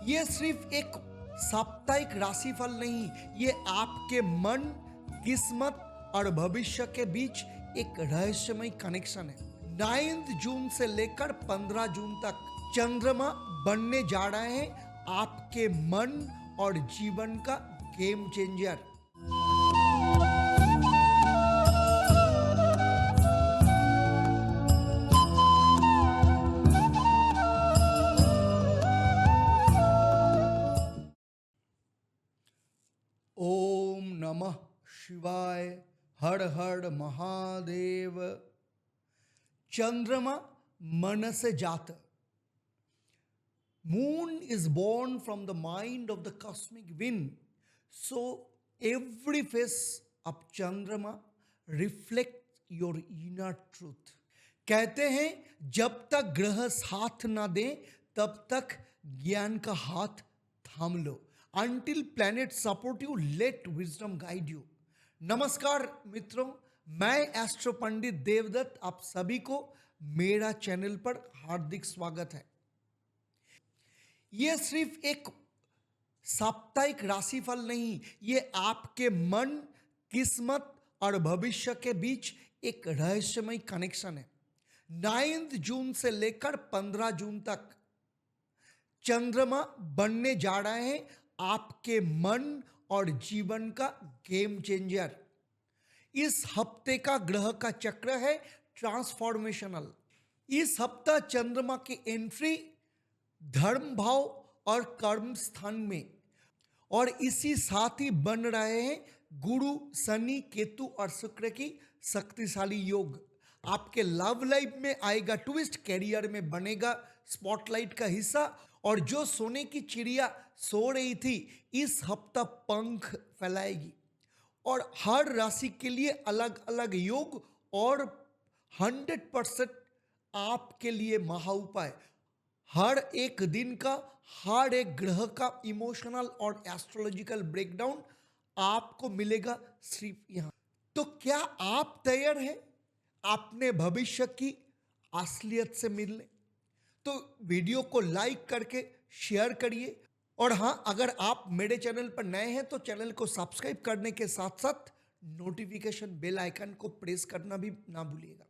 ये सिर्फ एक साप्ताहिक राशिफल नहीं, ये आपके मन, किस्मत और भविष्य के बीच एक रहस्यमय कनेक्शन है। 9 जून से लेकर 15 जून तक चंद्रमा बनने जा रहे हैं आपके मन और जीवन का गेम चेंजर। ओम नमः शिवाय, हर हर महादेव। चंद्रमा मन से जात। Moon is born from the mind of the cosmic wind. So every phase of Chandrama reflects your inner truth. कहते हैं जब तक ग्रह साथ ना दे तब तक ज्ञान का हाथ थाम लो। Until planet support you, let wisdom guide you. नमस्कार मित्रों, मैं एस्ट्रो पंडित देवदत्त आप सभी को मेरा चैनल पर हार्दिक स्वागत है। यह सिर्फ एक साप्ताहिक राशिफल नहीं, ये आपके मन, किस्मत और भविष्य के बीच एक रहस्यमय कनेक्शन है। 9 जून से लेकर 15 जून तक चंद्रमा बनने जा रहे हैं आपके मन और जीवन का गेम चेंजर। इस हफ्ते का ग्रह का चक्र है ट्रांसफॉर्मेशनल। इस हफ्ता चंद्रमा की एंट्री धर्म भाव और कर्म स्थान में और इसी साथ ही बन रहे हैं गुरु, शनि, केतु और शुक्र की शक्तिशाली योग। आपके लव लाइफ में आएगा ट्विस्ट, कैरियर में बनेगा स्पॉटलाइट का हिस्सा और जो सोने की चिड़िया सो रही थी इस हफ्ता पंख फैलाएगी और हर राशि के लिए अलग अलग योग और 100% आपके लिए महा उपाय। हर एक दिन का, हर एक ग्रह का इमोशनल और एस्ट्रोलॉजिकल ब्रेकडाउन आपको मिलेगा सिर्फ यहाँ। तो क्या आप तैयार हैं अपने भविष्य की असलियत से मिलने? तो वीडियो को लाइक करके शेयर करिए और हाँ, अगर आप मेरे चैनल पर नए हैं तो चैनल को सब्सक्राइब करने के साथ साथ नोटिफिकेशन बेल आइकन को प्रेस करना भी ना भूलिएगा।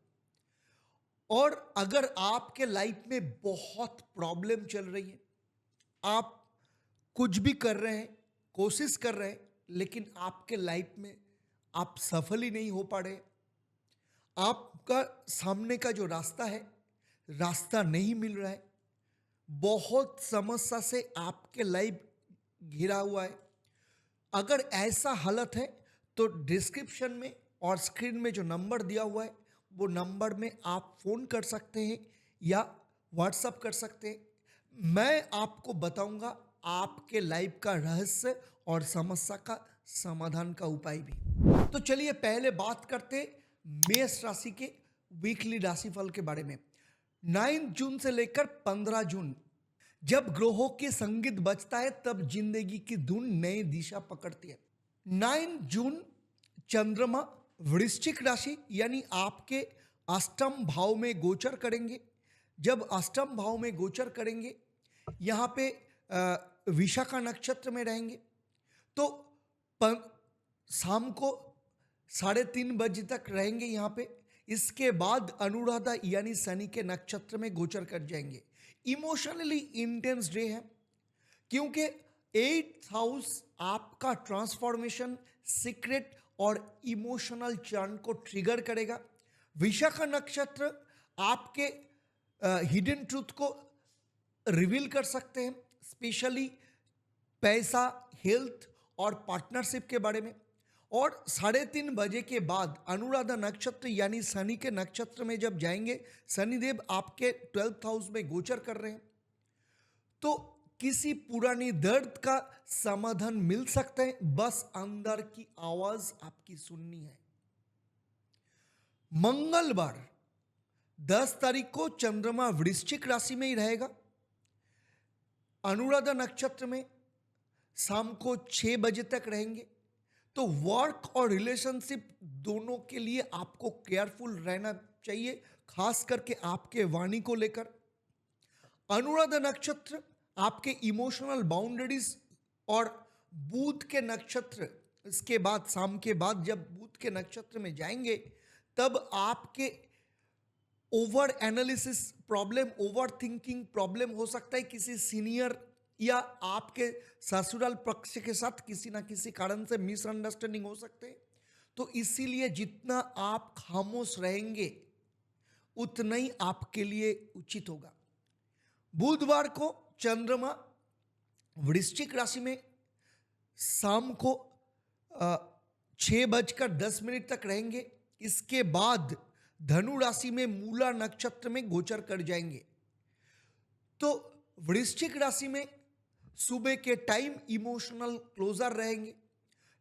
और अगर आपके लाइफ में बहुत प्रॉब्लम चल रही है, आप कुछ भी कर रहे हैं, कोशिश कर रहे हैं, लेकिन आपके लाइफ में आप सफल ही नहीं हो पा रहे, आपका सामने का जो रास्ता है, रास्ता नहीं मिल रहा है, बहुत समस्या से आपके लाइफ घिरा हुआ है। अगर ऐसा हालत है तो डिस्क्रिप्शन में और स्क्रीन में जो नंबर दिया हुआ है वो नंबर में आप फ़ोन कर सकते हैं या व्हाट्सअप कर सकते हैं। मैं आपको बताऊंगा आपके लाइफ का रहस्य और समस्या का समाधान का उपाय भी। तो चलिए पहले बात करते मेष राशि के वीकली राशिफल के बारे में। 9 जून से लेकर 15 जून जब ग्रहों के संगीत बजता है तब जिंदगी की धुन नई दिशा पकड़ती है। 9 जून चंद्रमा वृश्चिक राशि यानी आपके अष्टम भाव में गोचर करेंगे। जब अष्टम भाव में गोचर करेंगे, यहाँ पे विशाखा नक्षत्र में रहेंगे तो शाम को 3:30 बजे तक रहेंगे यहाँ पे। इसके बाद अनुराधा यानी शनि के नक्षत्र में गोचर कर जाएंगे। इमोशनली इंटेंस डे है क्योंकि 8th हाउस आपका ट्रांसफॉर्मेशन, सीक्रेट और इमोशनल चर्न को ट्रिगर करेगा। विशाखा नक्षत्र आपके हिडन ट्रूथ को रिवील कर सकते हैं, स्पेशली पैसा, हेल्थ और पार्टनरशिप के बारे में। और 3:30 बजे के बाद अनुराधा नक्षत्र यानी शनि के नक्षत्र में जब जाएंगे, शनिदेव आपके 12th हाउस में गोचर कर रहे हैं, तो किसी पुरानी दर्द का समाधान मिल सकता है। बस अंदर की आवाज आपकी सुननी है। मंगलवार 10 तारीख को चंद्रमा वृश्चिक राशि में ही रहेगा, अनुराधा नक्षत्र में शाम को 6 बजे तक रहेंगे। तो वर्क और रिलेशनशिप दोनों के लिए आपको केयरफुल रहना चाहिए, खास करके आपके वाणी को लेकर। अनुराधा नक्षत्र आपके इमोशनल बाउंड्रीज और बुध के नक्षत्र, इसके बाद शाम के बाद जब बुध के नक्षत्र में जाएंगे तब आपके over analysis problem, over thinking problem हो सकता है किसी सीनियर या आपके ससुराल पक्ष के साथ किसी ना किसी कारण से मिसअंडरस्टैंडिंग हो सकते हैं। तो इसीलिए जितना आप खामोश रहेंगे उतना ही आपके लिए उचित होगा। बुधवार को चंद्रमा वृश्चिक राशि में शाम को 6:10 तक रहेंगे। इसके बाद धनु राशि में मूला नक्षत्र में गोचर कर जाएंगे। तो वृश्चिक राशि में सुबह के टाइम इमोशनल क्लोजर रहेंगे,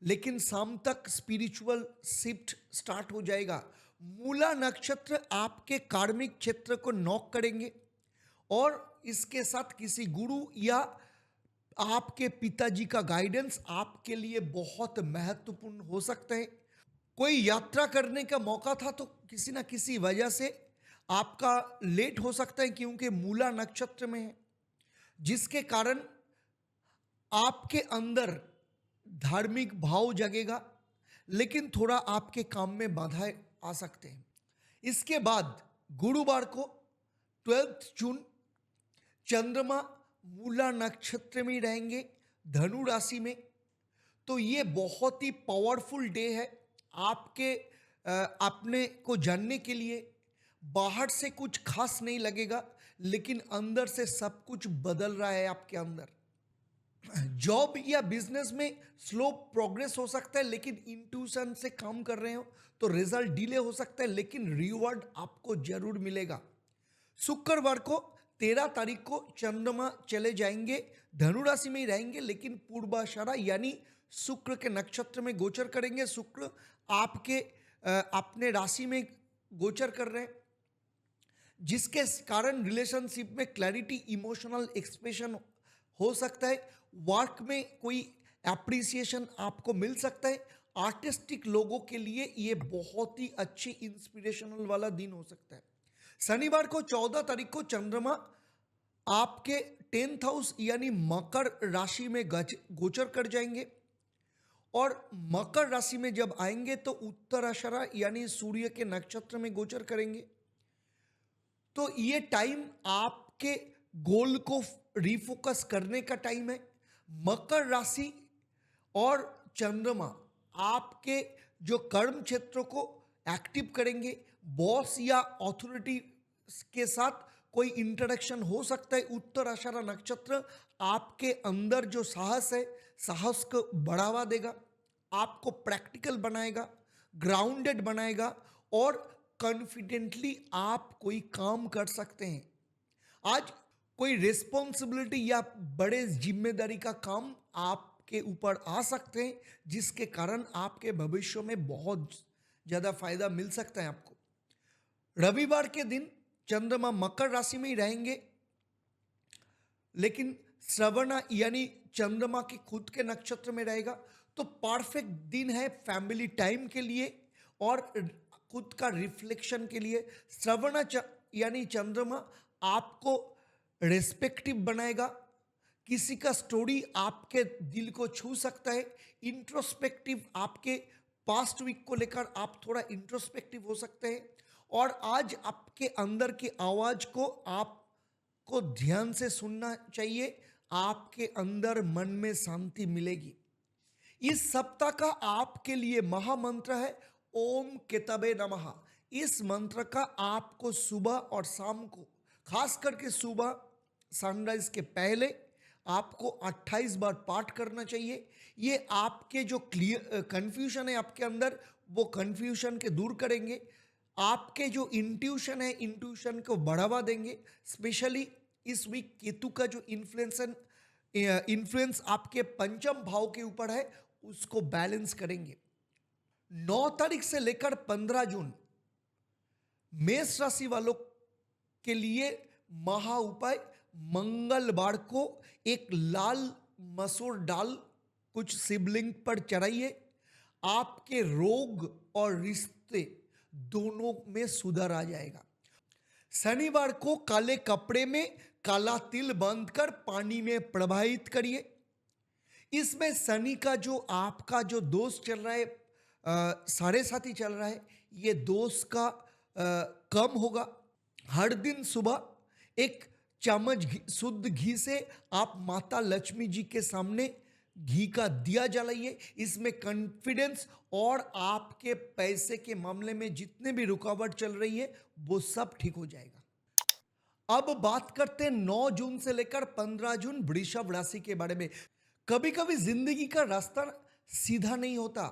लेकिन शाम तक स्पिरिचुअल शिफ्ट स्टार्ट हो जाएगा। मूला नक्षत्र आपके कार्मिक क्षेत्र को नॉक करेंगे और इसके साथ किसी गुरु या आपके पिताजी का गाइडेंस आपके लिए बहुत महत्वपूर्ण हो सकता है। कोई यात्रा करने का मौका था तो किसी ना किसी वजह से आपका लेट हो सकता है, क्योंकि मूला नक्षत्र में है, जिसके कारण आपके अंदर धार्मिक भाव जगेगा, लेकिन थोड़ा आपके काम में बाधाएं आ सकते हैं। इसके बाद गुरुवार को 12 जून चंद्रमा मूला नक्षत्र में रहेंगे धनु राशि में। तो ये बहुत ही पावरफुल डे है आपके अपने को जानने के लिए। बाहर से कुछ खास नहीं लगेगा, लेकिन अंदर से सब कुछ बदल रहा है आपके अंदर। जॉब या बिजनेस में स्लो प्रोग्रेस हो सकता है, लेकिन इंट्यूशन से काम कर रहे हो तो रिजल्ट डिले हो सकता है, लेकिन रिवॉर्ड आपको जरूर मिलेगा। शुक्रवार को 13 तारीख को चंद्रमा चले जाएंगे, धनु राशि में ही रहेंगे, लेकिन पूर्वाषाढ़ा यानी शुक्र के नक्षत्र में गोचर करेंगे। शुक्र आपके अपने राशि में गोचर कर रहे हैं, जिसके कारण रिलेशनशिप में क्लैरिटी, इमोशनल एक्सप्रेशन हो सकता है। वर्क में कोई एप्रिसिएशन आपको मिल सकता है। आर्टिस्टिक लोगों के लिए ये बहुत ही अच्छी इंस्पिरेशनल वाला दिन हो सकता है। शनिवार को 14 तारीख को चंद्रमा आपके 10th हाउस यानी मकर राशि में गोचर कर जाएंगे, और मकर राशि में जब आएंगे तो उत्तराषाढ़ा यानी सूर्य के नक्षत्र में गोचर करेंगे। तो ये टाइम आपके गोल को रिफोकस करने का टाइम है। मकर राशि और चंद्रमा आपके जो कर्म क्षेत्रों को एक्टिव करेंगे। बॉस या अथॉरिटी के साथ कोई इंटरेक्शन हो सकता है। उत्तराषाढ़ा नक्षत्र आपके अंदर जो साहस है, साहस को बढ़ावा देगा, आपको प्रैक्टिकल बनाएगा, ग्राउंडेड बनाएगा, और कॉन्फिडेंटली आप कोई काम कर सकते हैं। आज कोई रिस्पॉन्सिबिलिटी या बड़े जिम्मेदारी का काम आपके ऊपर आ सकते हैं, जिसके कारण आपके भविष्य में बहुत ज़्यादा फायदा मिल सकता है आपको। रविवार के दिन चंद्रमा मकर राशि में ही रहेंगे, लेकिन श्रवण यानी चंद्रमा के खुद के नक्षत्र में रहेगा। तो परफेक्ट दिन है फैमिली टाइम के लिए और खुद का रिफ्लेक्शन के लिए। श्रवण यानी चंद्रमा आपको रेस्पेक्टिव बनाएगा। किसी का स्टोरी आपके दिल को छू सकता है। इंट्रोस्पेक्टिव, आपके पास्ट वीक को लेकर आप थोड़ा इंट्रोस्पेक्टिव हो सकते हैं, और आज आपके अंदर की आवाज़ को आपको ध्यान से सुनना चाहिए। आपके अंदर मन में शांति मिलेगी। इस सप्ताह का आपके लिए महामंत्र है ओम केतवे नमः। इस मंत्र का आपको सुबह और शाम को, खास करके सुबह सनराइज के पहले आपको 28 बार पाठ करना चाहिए। ये आपके जो कन्फ्यूजन है आपके अंदर, वो कन्फ्यूजन के दूर करेंगे। आपके जो इंट्यूशन है, इंट्यूशन को बढ़ावा देंगे। स्पेशली इस वीक केतु का जो इन्फ्लुएंस आपके पंचम भाव के ऊपर है, उसको बैलेंस करेंगे। 9 तारीख से लेकर 15 जून मेष राशि वालों के लिए महा उपाय। मंगलवार को एक लाल मसूर दाल कुछ शिवलिंग पर चढ़ाइए। आपके रोग और रिश्ते दोनों में सुधार आ जाएगा। शनिवार को काले कपड़े में काला तिल बांधकर पानी में प्रवाहित करिए। इसमें शनि का जो आपका जो दोष चल रहा है, साढ़े साथी चल रहा है, ये दोष का कम होगा। हर दिन सुबह एक चम्मच शुद्ध घी से आप माता लक्ष्मी जी के सामने घी का दिया जलाइए। इसमें कॉन्फिडेंस और आपके पैसे के मामले में जितने भी रुकावट चल रही है वो सब ठीक हो जाएगा। अब बात करते हैं 9 जून से लेकर 15 जून वृषभ राशि के बारे में। कभी कभी जिंदगी का रास्ता सीधा नहीं होता,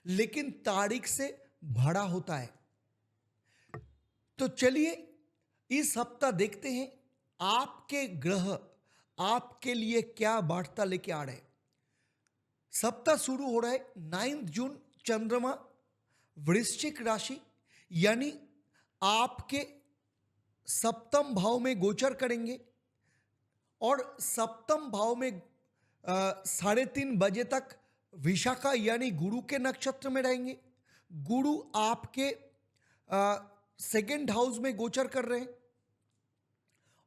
लेकिन तारीख से भरा होता है। तो चलिए इस हफ्ता देखते हैं आपके ग्रह आपके लिए क्या वार्ता लेके आ रहे हैं। सप्ताह शुरू हो रहा है 9 जून, चंद्रमा वृश्चिक राशि यानी आपके सप्तम भाव में गोचर करेंगे और सप्तम भाव में 3:30 बजे तक विशाखा यानी गुरु के नक्षत्र में रहेंगे। गुरु आपके सेकेंड हाउस में गोचर कर रहे हैं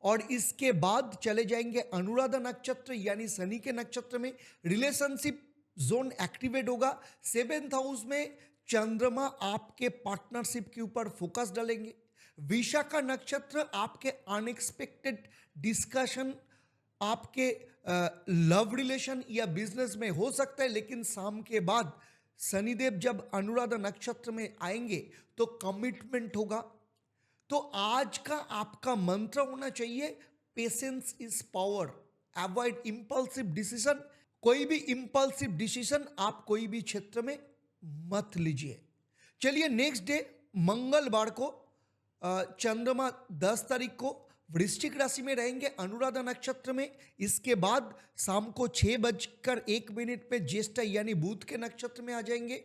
और इसके बाद चले जाएंगे अनुराधा नक्षत्र यानी शनि के नक्षत्र में। रिलेशनशिप जोन एक्टिवेट होगा। 7th हाउस में चंद्रमा आपके पार्टनरशिप के ऊपर फोकस डालेंगे। विशाखा नक्षत्र आपके अनएक्सपेक्टेड डिस्कशन आपके लव रिलेशन या बिजनेस में हो सकता है, लेकिन शाम के बाद शनिदेव जब अनुराधा नक्षत्र में आएंगे तो कमिटमेंट होगा। तो आज का आपका मंत्र होना चाहिए patience is power, avoid impulsive decision. कोई भी इंपल्सिव डिसीजन आप कोई भी क्षेत्र में मत लीजिए। चलिए नेक्स्ट डे मंगलवार को चंद्रमा 10 तारीख को वृश्चिक राशि में रहेंगे अनुराधा नक्षत्र में। इसके बाद शाम को 6:01 पे ज्येष्ठा यानी बुध के नक्षत्र में आ जाएंगे।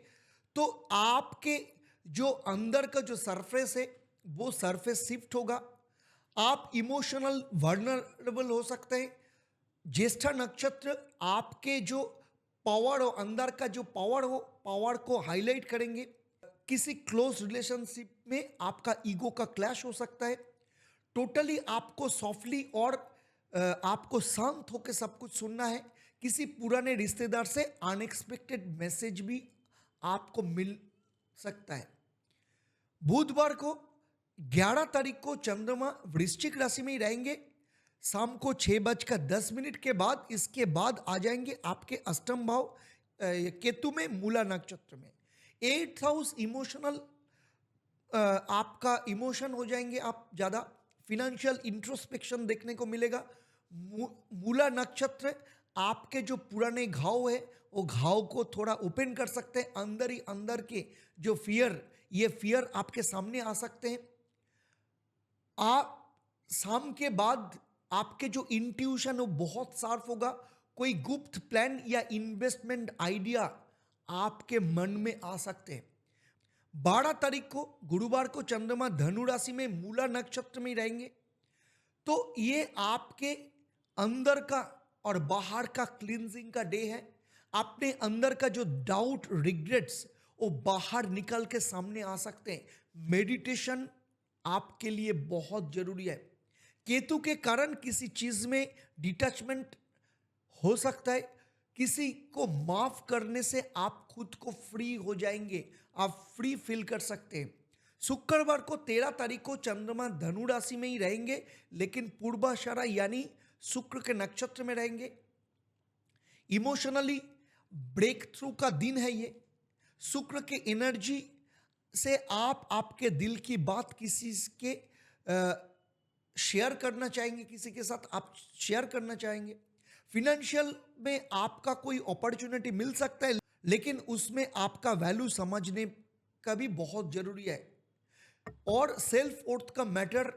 तो आपके जो अंदर का जो सरफेस है वो सरफेस शिफ्ट होगा। आप इमोशनल वर्नरेबल हो सकते हैं। ज्येष्ठा नक्षत्र आपके जो पावर हो, अंदर का जो पावर हो, पावर को हाईलाइट करेंगे। किसी क्लोज रिलेशनशिप में आपका ईगो का क्लैश हो सकता है। टोटली आपको सॉफ्टली और आपको शांत होकर सब कुछ सुनना है। किसी पुराने रिश्तेदार से अनएक्सपेक्टेड मैसेज भी आपको मिल सकता है। बुधवार को 11 तारीख को चंद्रमा वृश्चिक राशि में ही रहेंगे शाम को 6:10 के बाद। इसके बाद आ जाएंगे आपके अष्टम भाव केतु में मूला नक्षत्र में। 8th हाउस इमोशनल, आपका इमोशन हो जाएंगे आप ज़्यादा। फिनेंशियल इंट्रोस्पेक्शन देखने को मिलेगा। मूला नक्षत्र आपके जो पुराने घाव है वो घाव को थोड़ा ओपन कर सकते हैं। अंदर ही अंदर के जो फियर, ये फियर आपके सामने आ सकते हैं। आप शाम के बाद आपके जो इंट्यूशन वो बहुत शार्प होगा। कोई गुप्त प्लान या इन्वेस्टमेंट आइडिया आपके मन में आ सकते हैं। 12 तारीख को गुरुवार को चंद्रमा धनु राशि में मूला नक्षत्र में रहेंगे। तो ये आपके अंदर का और बाहर का क्लींजिंग का डे है। अपने अंदर का जो डाउट, रिग्रेट्स वो बाहर निकल के सामने आ सकते हैं। मेडिटेशन आपके लिए बहुत जरूरी है। केतु के कारण किसी चीज में डिटैचमेंट हो सकता है। किसी को माफ करने से आप खुद को फ्री हो जाएंगे, आप फ्री फील कर सकते हैं। शुक्रवार को 13 तारीख को चंद्रमा धनु राशि में ही रहेंगे, लेकिन पूर्वाषाढ़ा यानी शुक्र के नक्षत्र में रहेंगे। इमोशनली ब्रेक थ्रू का दिन है ये। शुक्र के एनर्जी से आप आपके दिल की बात किसी के शेयर करना चाहेंगे, किसी के साथ आप शेयर करना चाहेंगे। फिनेंशियल में आपका कोई अपॉर्चुनिटी मिल सकता है, लेकिन उसमें आपका वैल्यू समझने का भी बहुत जरूरी है। और सेल्फ वर्थ का मैटर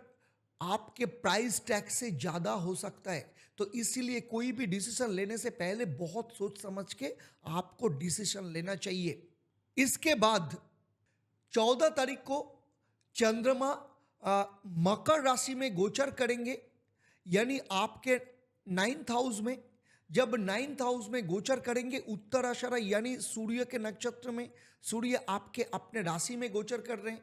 आपके प्राइस टैग से ज़्यादा हो सकता है। तो इसीलिए कोई भी डिसीजन लेने से पहले बहुत सोच समझ के आपको डिसीजन लेना चाहिए। इसके बाद 14 तारीख को चंद्रमा मकर राशि में गोचर करेंगे, यानी आपके 9th हाउस में। जब 9th हाउस में गोचर करेंगे उत्तराषाढ़ा यानी सूर्य के नक्षत्र में, सूर्य आपके अपने राशि में गोचर कर रहे हैं।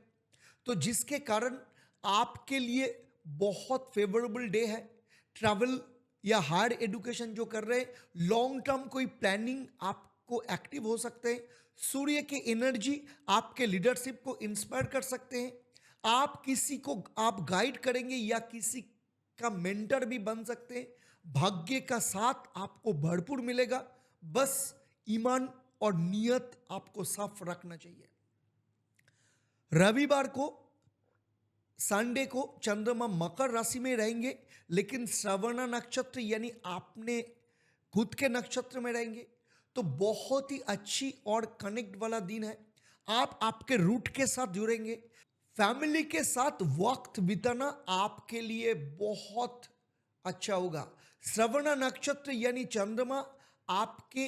तो जिसके कारण आपके लिए बहुत फेवरेबल डे है। ट्रैवल या हायर एजुकेशन जो कर रहे हैं, लॉन्ग टर्म कोई प्लानिंग आपको एक्टिव हो सकते हैं। सूर्य की एनर्जी आपके लीडरशिप को इंस्पायर कर सकते हैं। आप किसी को आप गाइड करेंगे या किसी का मेंटर भी बन सकते हैं। भाग्य का साथ आपको भरपूर मिलेगा, बस ईमान और नियत आपको साफ रखना चाहिए। रविवार को, संडे को चंद्रमा मकर राशि में रहेंगे, लेकिन श्रवण नक्षत्र यानी आपने खुद के नक्षत्र में रहेंगे, तो बहुत ही अच्छी और कनेक्ट वाला दिन है। आप आपके रूट के साथ जुड़ेंगे। फैमिली के साथ वक्त बिताना आपके लिए बहुत अच्छा होगा। श्रवण नक्षत्र यानी चंद्रमा आपके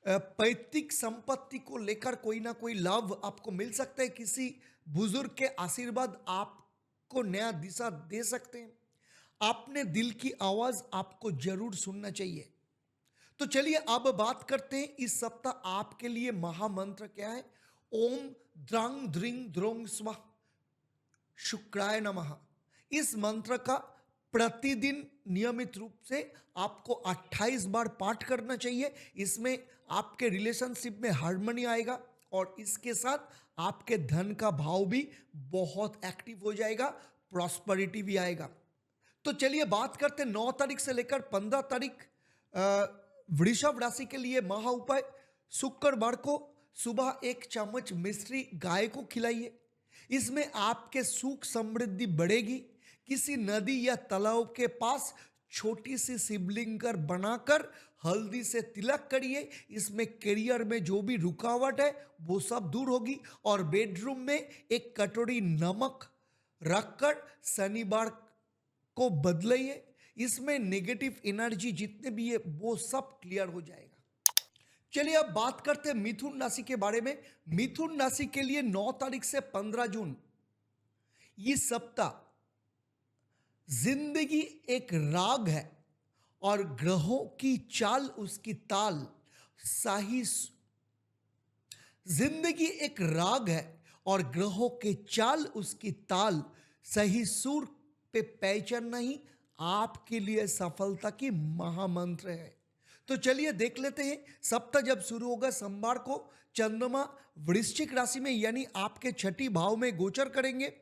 पैतृक संपत्ति को लेकर कोई ना कोई लाभ आपको मिल सकता है। किसी बुजुर्ग के आशीर्वाद आपको नया दिशा दे सकते हैं। अपने दिल की आवाज आपको जरूर सुनना चाहिए। तो चलिए अब बात करते हैं इस सप्ताह आपके लिए महामंत्र क्या है। ओम द्रांग द्रिंग द्रोंग स्वाहा शुक्राय नमः। इस मंत्र का प्रतिदिन नियमित रूप से आपको 28 बार पाठ करना चाहिए। इसमें आपके रिलेशनशिप में हार्मनी आएगा और इसके साथ आपके धन का भाव भी बहुत एक्टिव हो जाएगा, प्रॉस्पेरिटी भी आएगा। तो चलिए बात करते हैं 9 तारीख से लेकर 15 तारीख वृषभ राशि के लिए महा उपाय। शुक्रवार को सुबह 1 चम्मच मिश्री गाय को खिलाइए। इसमें आपके सुख समृद्धि बढ़ेगी। किसी नदी या तालाब के पास छोटी सी शिवलिंग कर बनाकर हल्दी से तिलक करिए। इसमें करियर में जो भी रुकावट है वो सब दूर होगी। और बेडरूम में एक कटोरी नमक रखकर शनिवार को बदलिए। इसमें नेगेटिव एनर्जी जितने भी है वो सब क्लियर हो जाएगा। चलिए अब बात करते हैं मिथुन राशि के बारे में। मिथुन राशि के लिए 9 तारीख से 15 जून ये सप्ताह जिंदगी एक राग है और ग्रहों की चाल उसकी ताल सही। जिंदगी एक राग है और ग्रहों के चाल उसकी ताल सही सुर पे पहचानना ही आपके लिए सफलता की महामंत्र है। तो चलिए देख लेते हैं। सप्ताह जब शुरू होगा, सोमवार को चंद्रमा वृश्चिक राशि में यानी आपके छठी भाव में गोचर करेंगे।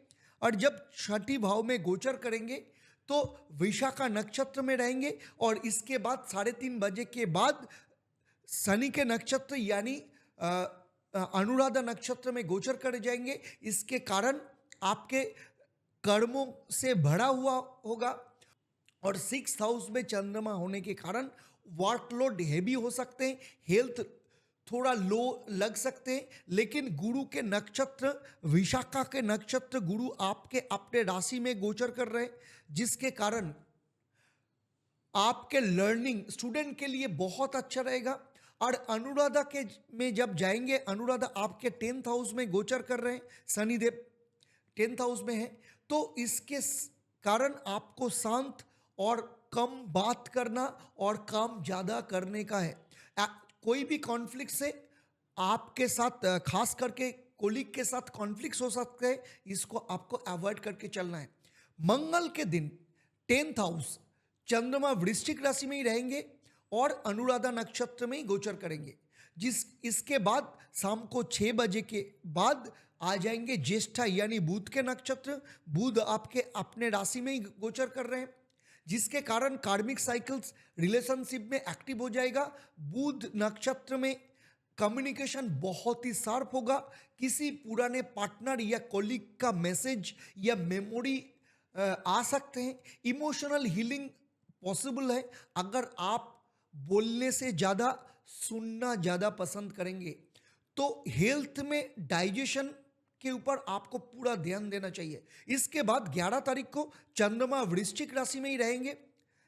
और जब छठी भाव में गोचर करेंगे तो विशाखा नक्षत्र में रहेंगे और इसके बाद 3:30 बजे के बाद शनि के नक्षत्र यानी अनुराधा नक्षत्र में गोचर कर जाएंगे। इसके कारण आपके कर्मों से भरा हुआ होगा और 6th हाउस में चंद्रमा होने के कारण वर्कलोड हेवी हो सकते हैं, हेल्थ थोड़ा लो लग सकते हैं। लेकिन गुरु के नक्षत्र विशाखा के नक्षत्र गुरु आपके अपने राशि में गोचर कर रहे हैं, जिसके कारण आपके लर्निंग स्टूडेंट के लिए बहुत अच्छा रहेगा। और अनुराधा के में जब जाएंगे, अनुराधा आपके 10th हाउस में गोचर कर रहे हैं, शनिदेव 10th हाउस में है, तो इसके कारण आपको शांत और कम बात करना और काम ज़्यादा करने का है। कोई भी कॉन्फ्लिक्ट से आपके साथ खास करके कोलिग के साथ कॉन्फ्लिक्ट हो सकते हैं, इसको आपको अवॉइड करके चलना है। मंगल के दिन 10th हाउस चंद्रमा वृश्चिक राशि में ही रहेंगे और अनुराधा नक्षत्र में ही गोचर करेंगे। इसके बाद शाम को 6 बजे के बाद आ जाएंगे ज्येष्ठा यानी बुध के नक्षत्र। बुध आपके अपने राशि में ही गोचर कर रहे हैं, जिसके कारण कार्मिक साइकिल्स रिलेशनशिप में एक्टिव हो जाएगा। बुध नक्षत्र में कम्युनिकेशन बहुत ही शार्प होगा। किसी पुराने पार्टनर या कोलीग का मैसेज या मेमोरी आ सकते हैं। इमोशनल हीलिंग पॉसिबल है अगर आप बोलने से ज़्यादा सुनना ज़्यादा पसंद करेंगे। तो हेल्थ में डाइजेशन के ऊपर आपको पूरा ध्यान देना चाहिए। इसके बाद 11 तारीख को चंद्रमा वृश्चिक राशि में ही रहेंगे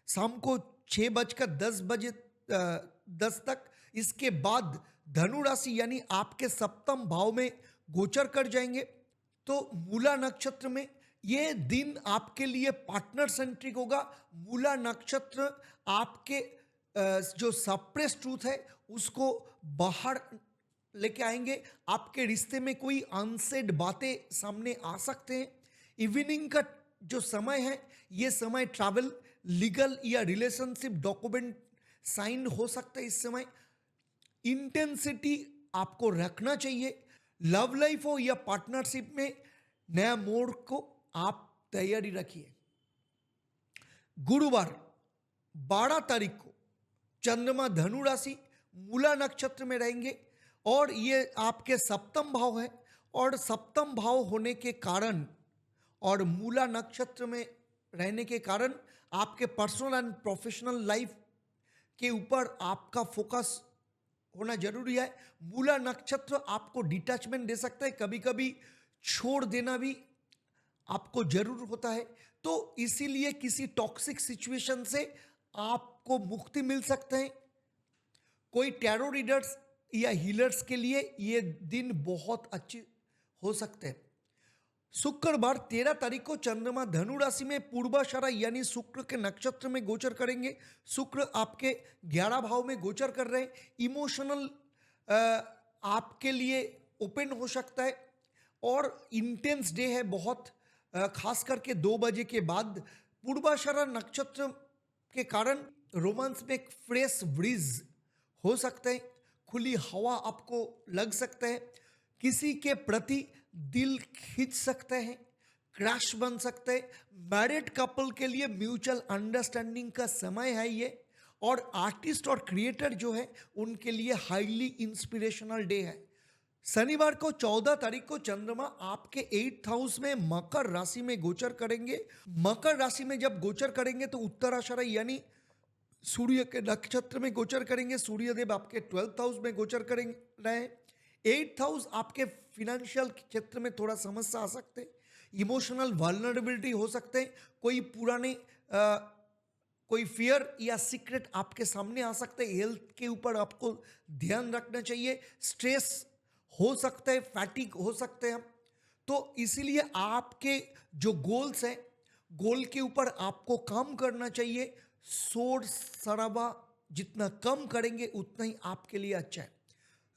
शाम को 6:10 तक। इसके बाद धनु राशि यानी आपके 7th भाव में गोचर कर जाएंगे। तो मूला नक्षत्र में ये दिन आपके लिए पार्टनर सेंट्रिक होगा। मूला नक्षत्र आपके जो सप्रेस ट्रूथ है उसको बाहर लेके आएंगे। आपके रिश्ते में कोई अनसेड बातें सामने आ सकते हैं। इवनिंग का जो समय है, ये समय ट्रैवल, लीगल या रिलेशनशिप डॉक्यूमेंट साइन हो सकता है। इस समय इंटेंसिटी आपको रखना चाहिए। लव लाइफ हो या पार्टनरशिप में नया मोड़ को आप तैयारी रखिए। गुरुवार 12 तारीख को चंद्रमा धनु राशि मूला नक्षत्र में रहेंगे और ये आपके सप्तम भाव है, और सप्तम भाव होने के कारण और मूला नक्षत्र में रहने के कारण आपके पर्सनल एंड प्रोफेशनल लाइफ के ऊपर आपका फोकस होना जरूरी है। मूला नक्षत्र आपको डिटैचमेंट दे सकता है, कभी कभी छोड़ देना भी आपको जरूर होता है। तो इसीलिए किसी टॉक्सिक सिचुएशन से आपको मुक्ति मिल सकते हैं। कोई टैरो रीडर्स या हीलर्स के लिए ये दिन बहुत अच्छे हो सकते हैं। शुक्रवार 13 तारीख को चंद्रमा धनु राशि में पूर्वाषाढ़ा यानी शुक्र के नक्षत्र में गोचर करेंगे। शुक्र आपके 11 भाव में गोचर कर रहे हैं। इमोशनल आपके लिए ओपन हो सकता है और इंटेंस डे है बहुत, खास करके 2 बजे के बाद। पूर्वाषाढ़ा नक्षत्र के कारण रोमांस में एक फ्रेश ब्रीज हो सकता है, खुली हवा आपको लग सकता है, किसी के प्रति दिल खींच सकते हैं, क्रैश बन सकते हैं। मैरिड कपल के लिए म्यूचुअल अंडरस्टैंडिंग का समय है ये, और आर्टिस्ट और क्रिएटर जो है उनके लिए हाईली इंस्पिरेशनल डे है। शनिवार को 14 तारीख को चंद्रमा आपके 8th हाउस में मकर राशि में गोचर करेंगे। मकर राशि में जब गोचर करेंगे तो उत्तराषाढ़ा यानी सूर्य के नक्षत्र में गोचर करेंगे। सूर्यदेव आपके 12th हाउस में गोचर करेंगे रहे। 8th हाउस आपके फिनेंशियल क्षेत्र में थोड़ा समस्या आ सकते हैं, इमोशनल वल्नरेबिलिटी हो सकते हैं, कोई पुराने कोई फियर या सीक्रेट आपके सामने आ सकते हैं। हेल्थ के ऊपर आपको ध्यान रखना चाहिए। स्ट्रेस हो सकता है, फैटिक हो सकते हैं। तो इसीलिए आपके जो गोल्स हैं, गोल के ऊपर आपको काम करना चाहिए। शोर शराबा जितना कम करेंगे उतना ही आपके लिए अच्छा है।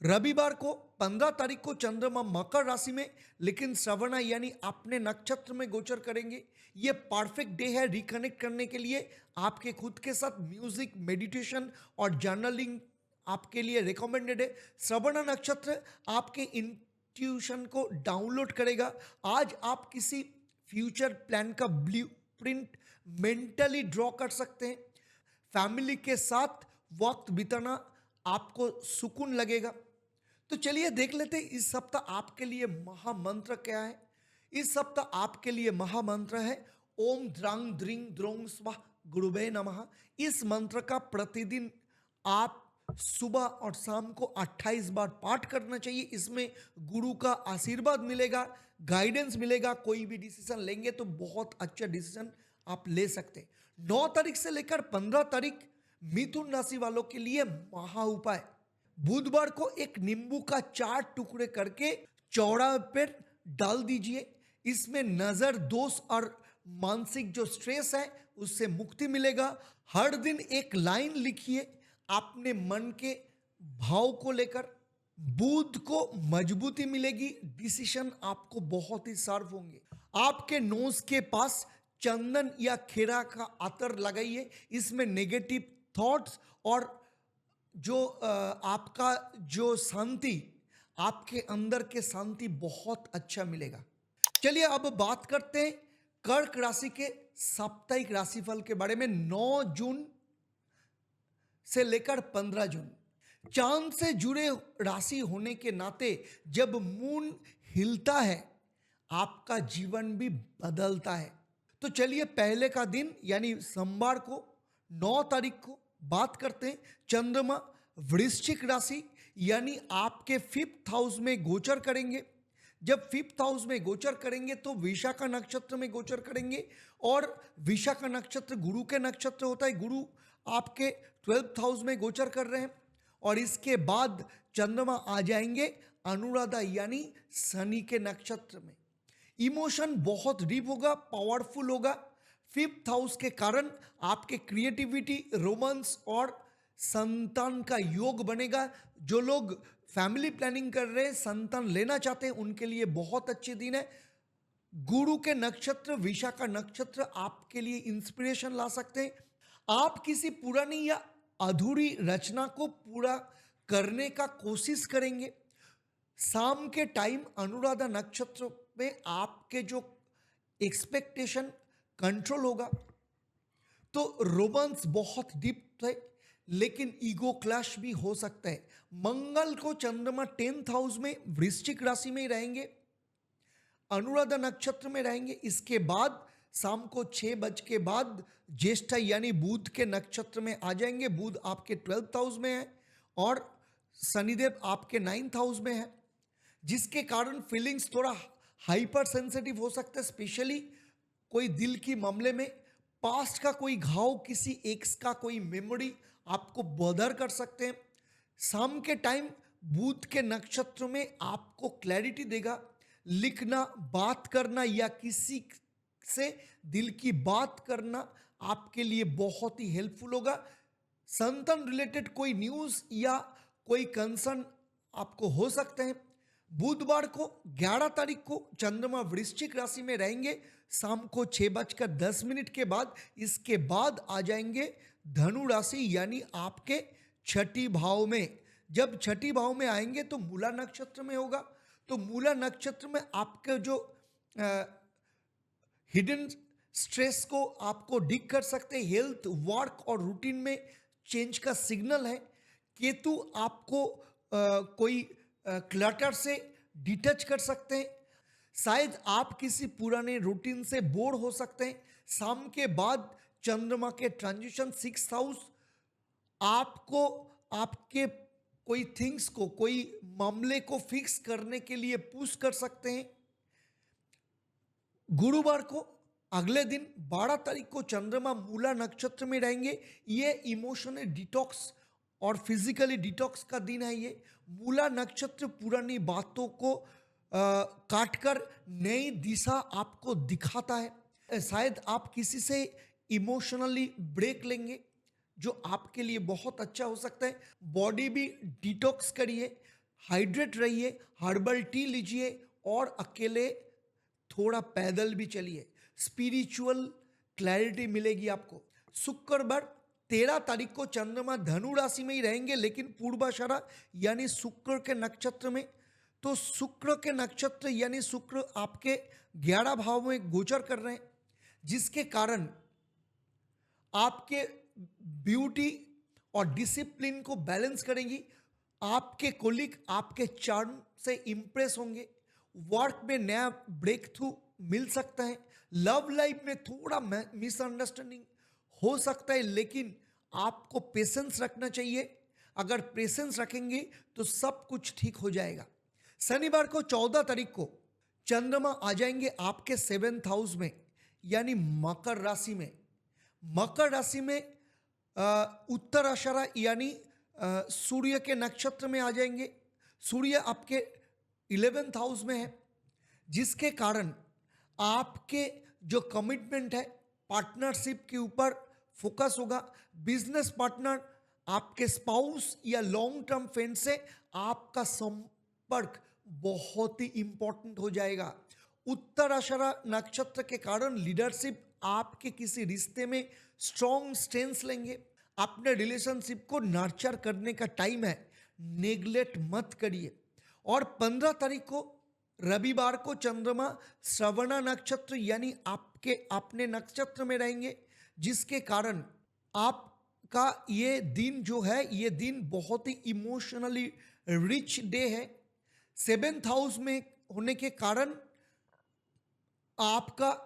रविवार को 15 तारीख को चंद्रमा मकर राशि में लेकिन श्रवणा यानी अपने नक्षत्र में गोचर करेंगे। ये परफेक्ट डे है रिकनेक्ट करने के लिए। आपके खुद के साथ म्यूजिक, मेडिटेशन और जर्नलिंग आपके लिए रिकमेंडेड है। श्रवणा नक्षत्र आपके इंट्यूशन को डाउनलोड करेगा। आज आप किसी फ्यूचर प्लान का ब्लूप्रिंट मेंटली ड्रॉ कर सकते हैं। फैमिली के साथ वक्त बिताना आपको सुकून लगेगा। तो चलिए देख लेते हैं इस सप्ताह आपके लिए महामंत्र क्या है। इस सप्ताह आपके लिए महामंत्र है ओम द्रांग द्रिंग द्रोंग स्वाह गुरुवे नमः। इस मंत्र का प्रतिदिन आप सुबह और शाम को 28 बार पाठ करना चाहिए। इसमें गुरु का आशीर्वाद मिलेगा, गाइडेंस मिलेगा। कोई भी डिसीजन लेंगे तो बहुत अच्छा डिसीजन आप ले सकते हैं। 9 तारीख से लेकर 15 तारीख मिथुन राशि वालों के लिए महा उपाय। बुधवार को एक नींबू का 4 टुकड़े करके चौराहे पर डाल दीजिए। इसमें नजर दोष और मानसिक जो स्ट्रेस है उससे मुक्ति मिलेगा। हर दिन एक लाइन लिखिए अपने मन के भाव को लेकर। बुध को मजबूती मिलेगी, डिसीजन आपको बहुत ही शार्प होंगे। आपके नोज के पास चंदन या खेरा का अतर लगाइए। इसमें नेगेटिव थॉट्स और जो आपका जो शांति, आपके अंदर के शांति बहुत अच्छा मिलेगा। चलिए अब बात करते हैं कर्क राशि के साप्ताहिक राशिफल के बारे में। 9 जून से लेकर 15 जून चांद से जुड़े राशि होने के नाते जब मून हिलता है आपका जीवन भी बदलता है। तो चलिए पहले का दिन यानी सोमवार को 9 तारीख को बात करते हैं। चंद्रमा वृश्चिक राशि यानी आपके 5th हाउस में गोचर करेंगे। जब 5th हाउस में गोचर करेंगे तो विशाखा नक्षत्र में गोचर करेंगे, और विशाखा नक्षत्र गुरु के नक्षत्र होता है। गुरु आपके 12th हाउस में गोचर कर रहे हैं, और इसके बाद चंद्रमा आ जाएंगे अनुराधा यानी शनि के नक्षत्र में। इमोशन बहुत डीप होगा, पावरफुल होगा। 5th हाउस के कारण आपके क्रिएटिविटी, रोमांस और संतान का योग बनेगा। जो लोग फैमिली प्लानिंग कर रहे हैं, संतान लेना चाहते हैं, उनके लिए बहुत अच्छे दिन है। गुरु के नक्षत्र विशाखा नक्षत्र आपके लिए इंस्पिरेशन ला सकते हैं। आप किसी पुरानी या अधूरी रचना को पूरा करने का कोशिश करेंगे। शाम के टाइम अनुराधा नक्षत्र में आपके जो एक्सपेक्टेशन कंट्रोल होगा। तो रोमांस बहुत डीप है, लेकिन ईगो क्लैश भी हो सकता है। मंगल को चंद्रमा 10th हाउस में वृश्चिक राशि में रहेंगे, अनुराधा नक्षत्र में रहेंगे। इसके बाद शाम को 6 बज के बाद ज्येष्ठा यानी बुध के नक्षत्र में आ जाएंगे। बुध आपके 12th हाउस में है और शनिदेव आपके 9th हाउस में है, जिसके कारण फीलिंग्स थोड़ा हाइपर सेंसिटिव हो सकता है। स्पेशली कोई दिल की मामले में पास्ट का कोई घाव, किसी एक्स का कोई मेमोरी आपको बॉदर कर सकते हैं। शाम के टाइम बुध के नक्षत्र में आपको क्लैरिटी देगा। लिखना, बात करना या किसी से दिल की बात करना आपके लिए बहुत ही हेल्पफुल होगा। संतान रिलेटेड कोई न्यूज़ या कोई कंसर्न आपको हो सकते हैं। बुधवार को 11 तारीख को चंद्रमा वृश्चिक राशि में रहेंगे शाम को 6:10 के बाद। इसके बाद आ जाएंगे धनु राशि यानी आपके छठी भाव में। जब छठी भाव में आएंगे तो मूला नक्षत्र में होगा। तो मूला नक्षत्र में आपके जो हिडन स्ट्रेस को आपको डिग कर सकते हैं। हेल्थ, वर्क और रूटीन में चेंज का सिग्नल है। केतु आपको कोई क्लटर से डिटच कर सकते हैं। शायद आप किसी पुराने रूटीन से बोर हो सकते हैं। शाम के बाद चंद्रमा के ट्रांजिशन 6th हाउस आपको आपके कोई थिंग्स को, कोई मामले को फिक्स करने के लिए पुश कर सकते हैं। गुरुवार को अगले दिन 12 तारीख को चंद्रमा मूला नक्षत्र में रहेंगे। ये इमोशनल डिटॉक्स और फिजिकली डिटॉक्स का दिन है। ये मूला नक्षत्र पुरानी बातों को काटकर नई दिशा आपको दिखाता है। शायद आप किसी से इमोशनली ब्रेक लेंगे जो आपके लिए बहुत अच्छा हो सकता है। बॉडी भी डिटॉक्स करिए, हाइड्रेट रहिए, हर्बल टी लीजिए और अकेले थोड़ा पैदल भी चलिए। स्पिरिचुअल क्लैरिटी मिलेगी आपको। शुक्रवार 13 तारीख को चंद्रमा धनु राशि में ही रहेंगे, लेकिन पूर्वाषाढ़ा यानी शुक्र के नक्षत्र में। तो शुक्र के नक्षत्र यानी शुक्र आपके 11 भाव में गोचर कर रहे हैं, जिसके कारण आपके ब्यूटी और डिसिप्लिन को बैलेंस करेंगी। आपके कोलिग आपके चार्म से इंप्रेस होंगे। वर्क में नया ब्रेक थ्रू मिल सकता है। लव लाइफ में थोड़ा मिसअंडरस्टैंडिंग हो सकता है, लेकिन आपको पेशेंस रखना चाहिए। अगर पेशेंस रखेंगे तो सब कुछ ठीक हो जाएगा। शनिवार को 14 तारीख को चंद्रमा आ जाएंगे आपके 7th हाउस में यानी मकर राशि में। मकर राशि में उत्तराषाढ़ा यानी सूर्य के नक्षत्र में आ जाएंगे। सूर्य आपके 11th हाउस में है, जिसके कारण आपके जो कमिटमेंट है पार्टनरशिप के ऊपर फोकस होगा। बिजनेस पार्टनर, आपके स्पाउस या लॉन्ग टर्म फ्रेंड से आपका संपर्क बहुत ही इंपॉर्टेंट हो जाएगा। उत्तराषाढ़ा नक्षत्र के कारण लीडरशिप आपके किसी रिश्ते में स्ट्रॉन्ग स्टेंस लेंगे। अपने रिलेशनशिप को नर्चर करने का टाइम है, नेग्लेक्ट मत करिए। और 15 तारीख को रविवार को चंद्रमा श्रवणा नक्षत्र यानी आपके अपने नक्षत्र में रहेंगे, जिसके कारण आपका ये दिन जो है, ये दिन बहुत ही इमोशनली रिच डे है। 7th हाउस में होने के कारण आपका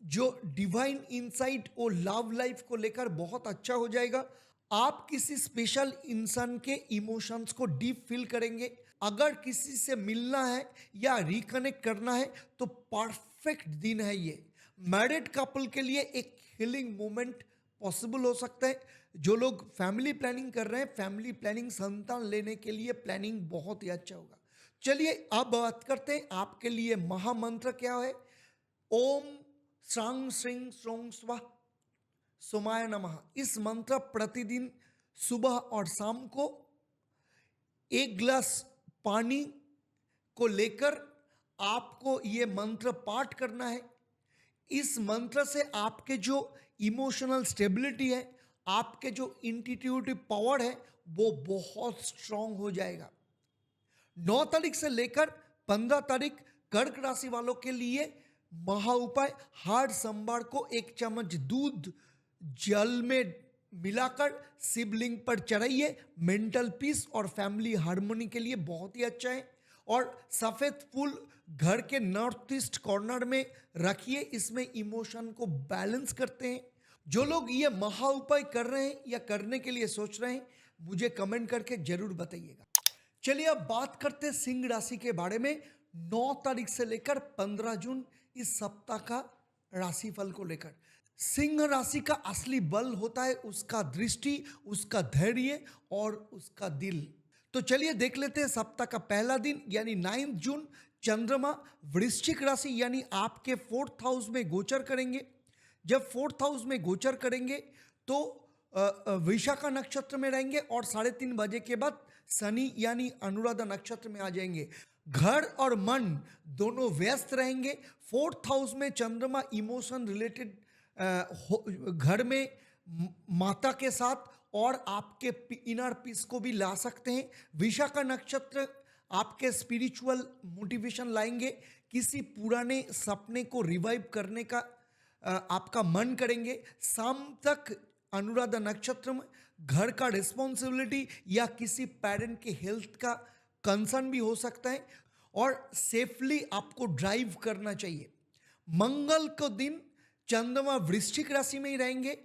जो डिवाइन इनसाइट और लव लाइफ को लेकर बहुत अच्छा हो जाएगा। आप किसी स्पेशल इंसान के इमोशंस को डीप फील करेंगे। अगर किसी से मिलना है या रिकनेक्ट करना है तो परफेक्ट दिन है ये। मैरिड कपल के लिए एक हीलिंग मोमेंट पॉसिबल हो सकता है। जो लोग फैमिली प्लानिंग कर रहे हैं, फैमिली प्लानिंग, संतान लेने के लिए प्लानिंग बहुत ही अच्छा होगा। चलिए अब बात करते हैं आपके लिए महामंत्र क्या है। ओम श्रांग श्रींग श्रोंग स्वाहा सोमाय नमः। इस मंत्र प्रतिदिन सुबह और शाम को 1 गिलास पानी को लेकर आपको ये मंत्र पाठ करना है। इस मंत्र से आपके जो इमोशनल स्टेबिलिटी है, आपके जो इंट्यूटिव पावर है, वो बहुत स्ट्रांग हो जाएगा। 9 तारीख से लेकर 15 तारीख कर्क राशि वालों के लिए महा उपाय, हर सोमवार को 1 चम्मच दूध जल में मिलाकर शिवलिंग पर चढ़ाइए। मेंटल पीस और फैमिली हार्मोनी के लिए बहुत ही अच्छा है। और सफेद फूल घर के नॉर्थ ईस्ट कॉर्नर में रखिए, इसमें इमोशन को बैलेंस करते हैं। जो लोग ये महा उपाय कर रहे हैं या करने के लिए सोच रहे हैं, मुझे कमेंट करके जरूर बताइएगा। चलिए अब बात करते हैं सिंह राशि के बारे में। 9 तारीख से लेकर 15 जून इस सप्ताह का राशिफल को लेकर। सिंह राशि का असली बल होता है उसका दृष्टि, उसका धैर्य और उसका दिल। तो चलिए देख लेते हैं सप्ताह का पहला दिन यानी 9 जून। चंद्रमा वृश्चिक राशि यानी आपके 4th हाउस में गोचर करेंगे। जब 4th हाउस में गोचर करेंगे तो विशाखा नक्षत्र में रहेंगे और 3:30 बजे के बाद शनि यानी अनुराधा नक्षत्र में आ जाएंगे। घर और मन दोनों व्यस्त रहेंगे। 4th हाउस में चंद्रमा इमोशन रिलेटेड घर में माता के साथ और आपके इनर पीस को भी ला सकते हैं। विशाखा नक्षत्र आपके स्पिरिचुअल मोटिवेशन लाएंगे। किसी पुराने सपने को रिवाइव करने का आपका मन करेंगे। शाम तक अनुराधा नक्षत्र में घर का रिस्पॉन्सिबिलिटी या किसी पेरेंट के हेल्थ का कंसर्न भी हो सकता है और सेफली आपको ड्राइव करना चाहिए। मंगल को दिन चंद्रमा वृश्चिक राशि में ही रहेंगे।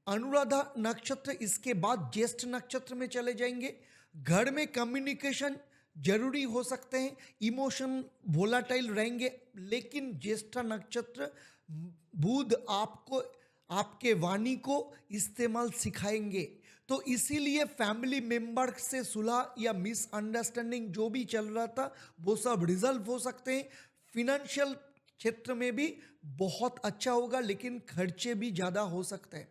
अनुराधा नक्षत्र इसके बाद ज्येष्ठ नक्षत्र में चले जाएंगे। घर में कम्युनिकेशन जरूरी हो सकते हैं, इमोशन वोलाटाइल रहेंगे, लेकिन ज्येष्ठ नक्षत्र बुध आपको आपके वाणी को इस्तेमाल सिखाएंगे। तो इसीलिए फैमिली मेंबर से सुलह या मिसअंडरस्टैंडिंग जो भी चल रहा था वो सब रिजल्व हो सकते हैं। फिनेंशियल क्षेत्र में भी बहुत अच्छा होगा, लेकिन खर्चे भी ज़्यादा हो सकते हैं।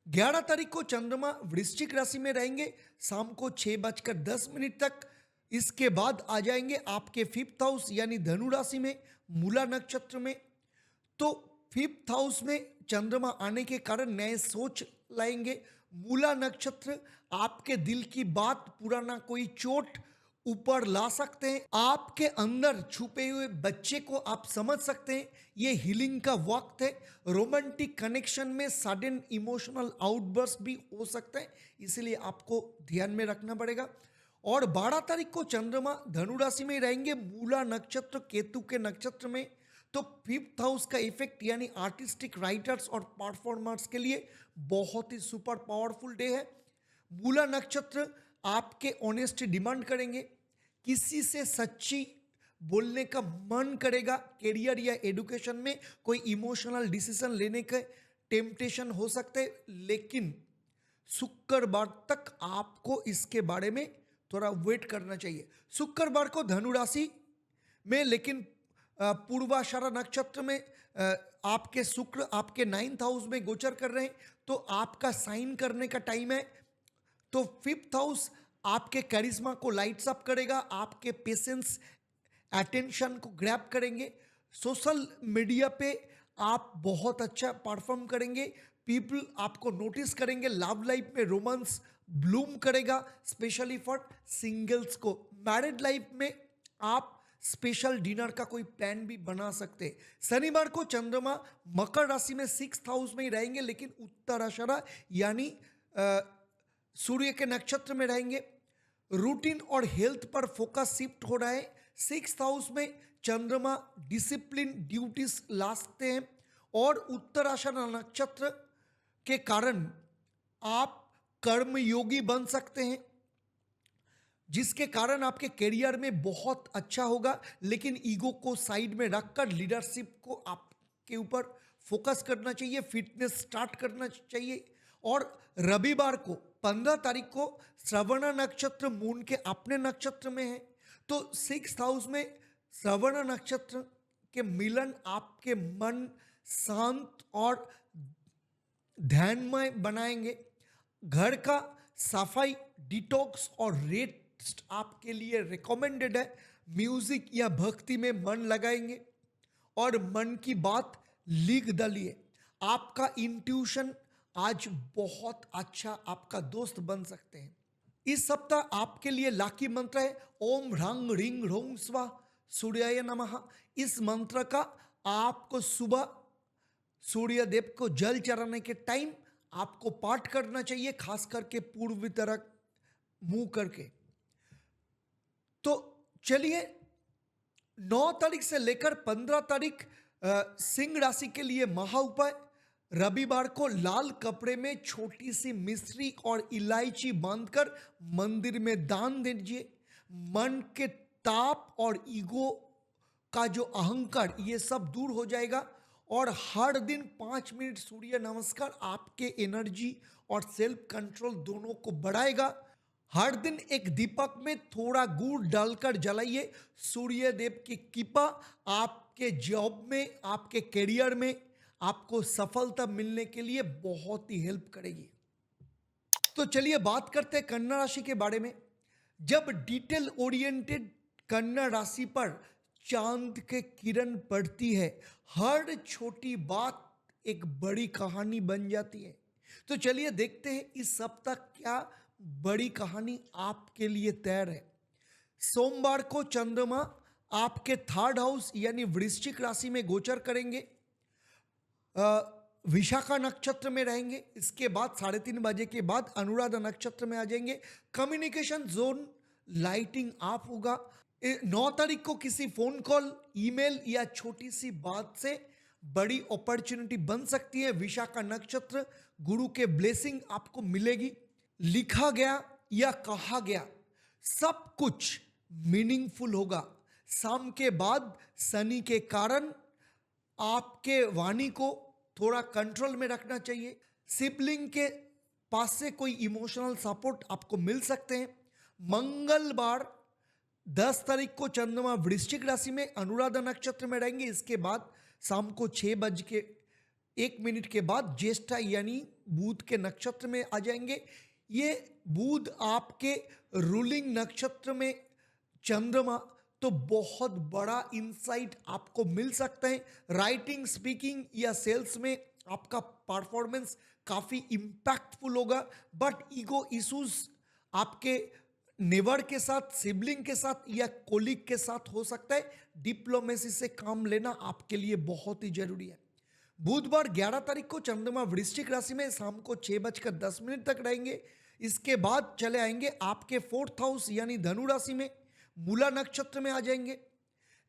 11 तारीख को चंद्रमा वृश्चिक राशि में रहेंगे शाम को 6:10 तक। इसके बाद आ जाएंगे आपके 5th हाउस यानी धनु राशि में, मूला नक्षत्र में। तो 5th हाउस में चंद्रमा आने के कारण नए सोच लाएंगे। मूला नक्षत्र आपके दिल की बात, पुराना कोई चोट ऊपर ला सकते हैं। आपके अंदर छुपे हुए बच्चे को आप समझ सकते हैं। ये हीलिंग का वक्त है। रोमांटिक कनेक्शन में सडन इमोशनल आउटबर्स्ट भी हो सकता है, इसलिए आपको ध्यान में रखना पड़ेगा। और 12 तारीख को चंद्रमा धनु राशि में रहेंगे, मूला नक्षत्र केतु के नक्षत्र में। तो 5th हाउस का इफेक्ट यानी आर्टिस्टिक राइटर्स और परफॉर्मर्स के लिए बहुत ही सुपर पावरफुल डे है। मूला नक्षत्र आपके ऑनेस्टी डिमांड करेंगे, किसी से सच्ची बोलने का मन करेगा। करियर या एजुकेशन में कोई इमोशनल डिसीजन लेने का टेम्पटेशन हो सकते हैं, लेकिन शुक्रवार तक आपको इसके बारे में थोड़ा वेट करना चाहिए। शुक्रवार को धनु राशि में, लेकिन पूर्वाषाढ़ा नक्षत्र में आपके शुक्र आपके 9th हाउस में गोचर कर रहे हैं, तो आपका साइन करने का टाइम है। तो 5th हाउस आपके करिश्मा को लाइट्स अप करेगा, आपके पेशेंस अटेंशन को ग्रैब करेंगे। सोशल मीडिया पे आप बहुत अच्छा परफॉर्म करेंगे, पीपल आपको नोटिस करेंगे। लव लाइफ में रोमांस ब्लूम करेगा, स्पेशली फॉर सिंगल्स को। मैरिड लाइफ में आप स्पेशल डिनर का कोई प्लान भी बना सकते हैं। शनिवार को चंद्रमा मकर राशि में 6th हाउस में ही रहेंगे, लेकिन उत्तराषाढ़ा यानी सूर्य के नक्षत्र में रहेंगे। रूटीन और हेल्थ पर फोकस शिफ्ट हो रहा है। 6th हाउस में चंद्रमा डिसिप्लिन ड्यूटीज ला सकते हैं और उत्तराषाढ़ा नक्षत्र के कारण आप कर्मयोगी बन सकते हैं, जिसके कारण आपके करियर में बहुत अच्छा होगा। लेकिन ईगो को साइड में रखकर लीडरशिप को आपके ऊपर फोकस करना चाहिए, फिटनेस स्टार्ट करना चाहिए। और रविवार को 15 तारीख को श्रवण नक्षत्र मून के अपने नक्षत्र में है, तो 6th हाउस में श्रवण नक्षत्र के मिलन आपके मन शांत और ध्यानमय बनाएंगे। घर का सफाई, डिटॉक्स और रेट टेस्ट आपके लिए रिकमेंडेड है। म्यूजिक या भक्ति में मन लगाएंगे और मन की बात लिख डालिए। आपका इंट्यूशन आज बहुत अच्छा आपका दोस्त बन सकते हैं। इस सप्ताह आपके लिए लाकी मंत्र है ओम ह्रांग ह्रीं ह्रों स्वाहा सूर्याय नमः। इस मंत्र का आपको सुबह सूर्य देव को जल चढ़ाने के टाइम आपको पाठ करना चाहिए, खास करके पूर्व तरफ मुंह करके। तो चलिए 9 तारीख से लेकर 15 तारीख सिंह राशि के लिए महा उपाय। रविवार को लाल कपड़े में छोटी सी मिश्री और इलायची बांधकर मंदिर में दान दीजिए। मन के ताप और ईगो का जो अहंकार ये सब दूर हो जाएगा और हर दिन 5 मिनट सूर्य नमस्कार आपके एनर्जी और सेल्फ कंट्रोल दोनों को बढ़ाएगा। हर दिन एक दीपक में थोड़ा गुड़ डालकर जलाइए। सूर्य देव की कृपा आपके जॉब में, आपके करियर में आपको सफलता मिलने के लिए बहुत ही हेल्प करेगी। तो चलिए बात करते हैं कन्या राशि के बारे में। जब डिटेल ओरिएंटेड कन्या राशि पर चांद के किरण पड़ती है, हर छोटी बात एक बड़ी कहानी बन जाती है। तो चलिए देखते हैं इस सप्ताह क्या बड़ी कहानी आपके लिए तैयार है। सोमवार को चंद्रमा आपके 3rd हाउस यानी वृश्चिक राशि में गोचर करेंगे, विशाखा नक्षत्र में रहेंगे। इसके बाद 3:30 बजे के बाद अनुराधा नक्षत्र में आ जाएंगे। कम्युनिकेशन जोन लाइटिंग ऑफ होगा। 9 तारीख को किसी फोन कॉल, ईमेल या छोटी सी बात से बड़ी अपॉर्चुनिटी बन सकती है। विशाखा नक्षत्र, गुरु के ब्लेसिंग आपको मिलेगी। लिखा गया या कहा गया सब कुछ मीनिंगफुल होगा। शाम के बाद शनि के कारण आपके वाणी को थोड़ा कंट्रोल में रखना चाहिए। सिबलिंग के पास से कोई इमोशनल सपोर्ट आपको मिल सकते हैं। मंगलवार 10 तारीख को चंद्रमा वृश्चिक राशि में अनुराधा नक्षत्र में रहेंगे। इसके बाद शाम को 6:01 के बाद ज्येष्ठा यानी बुध के नक्षत्र में आ जाएंगे। ये बुध आपके रूलिंग नक्षत्र में चंद्रमा, तो बहुत बड़ा इंसाइट आपको मिल सकता है। राइटिंग, स्पीकिंग या सेल्स में आपका परफॉर्मेंस काफ़ी इम्पैक्टफुल होगा। बट ईगो इश्यूज आपके नेबर के साथ, सिबलिंग के साथ या कोलिग के साथ हो सकता है। डिप्लोमेसी से काम लेना आपके लिए बहुत ही जरूरी है। बुधवार 11 तारीख को चंद्रमा वृश्चिक राशि में शाम को 6:10 तक रहेंगे। इसके बाद चले आएंगे आपके 4th हाउस यानी धनु राशि में, मूला नक्षत्र में आ जाएंगे,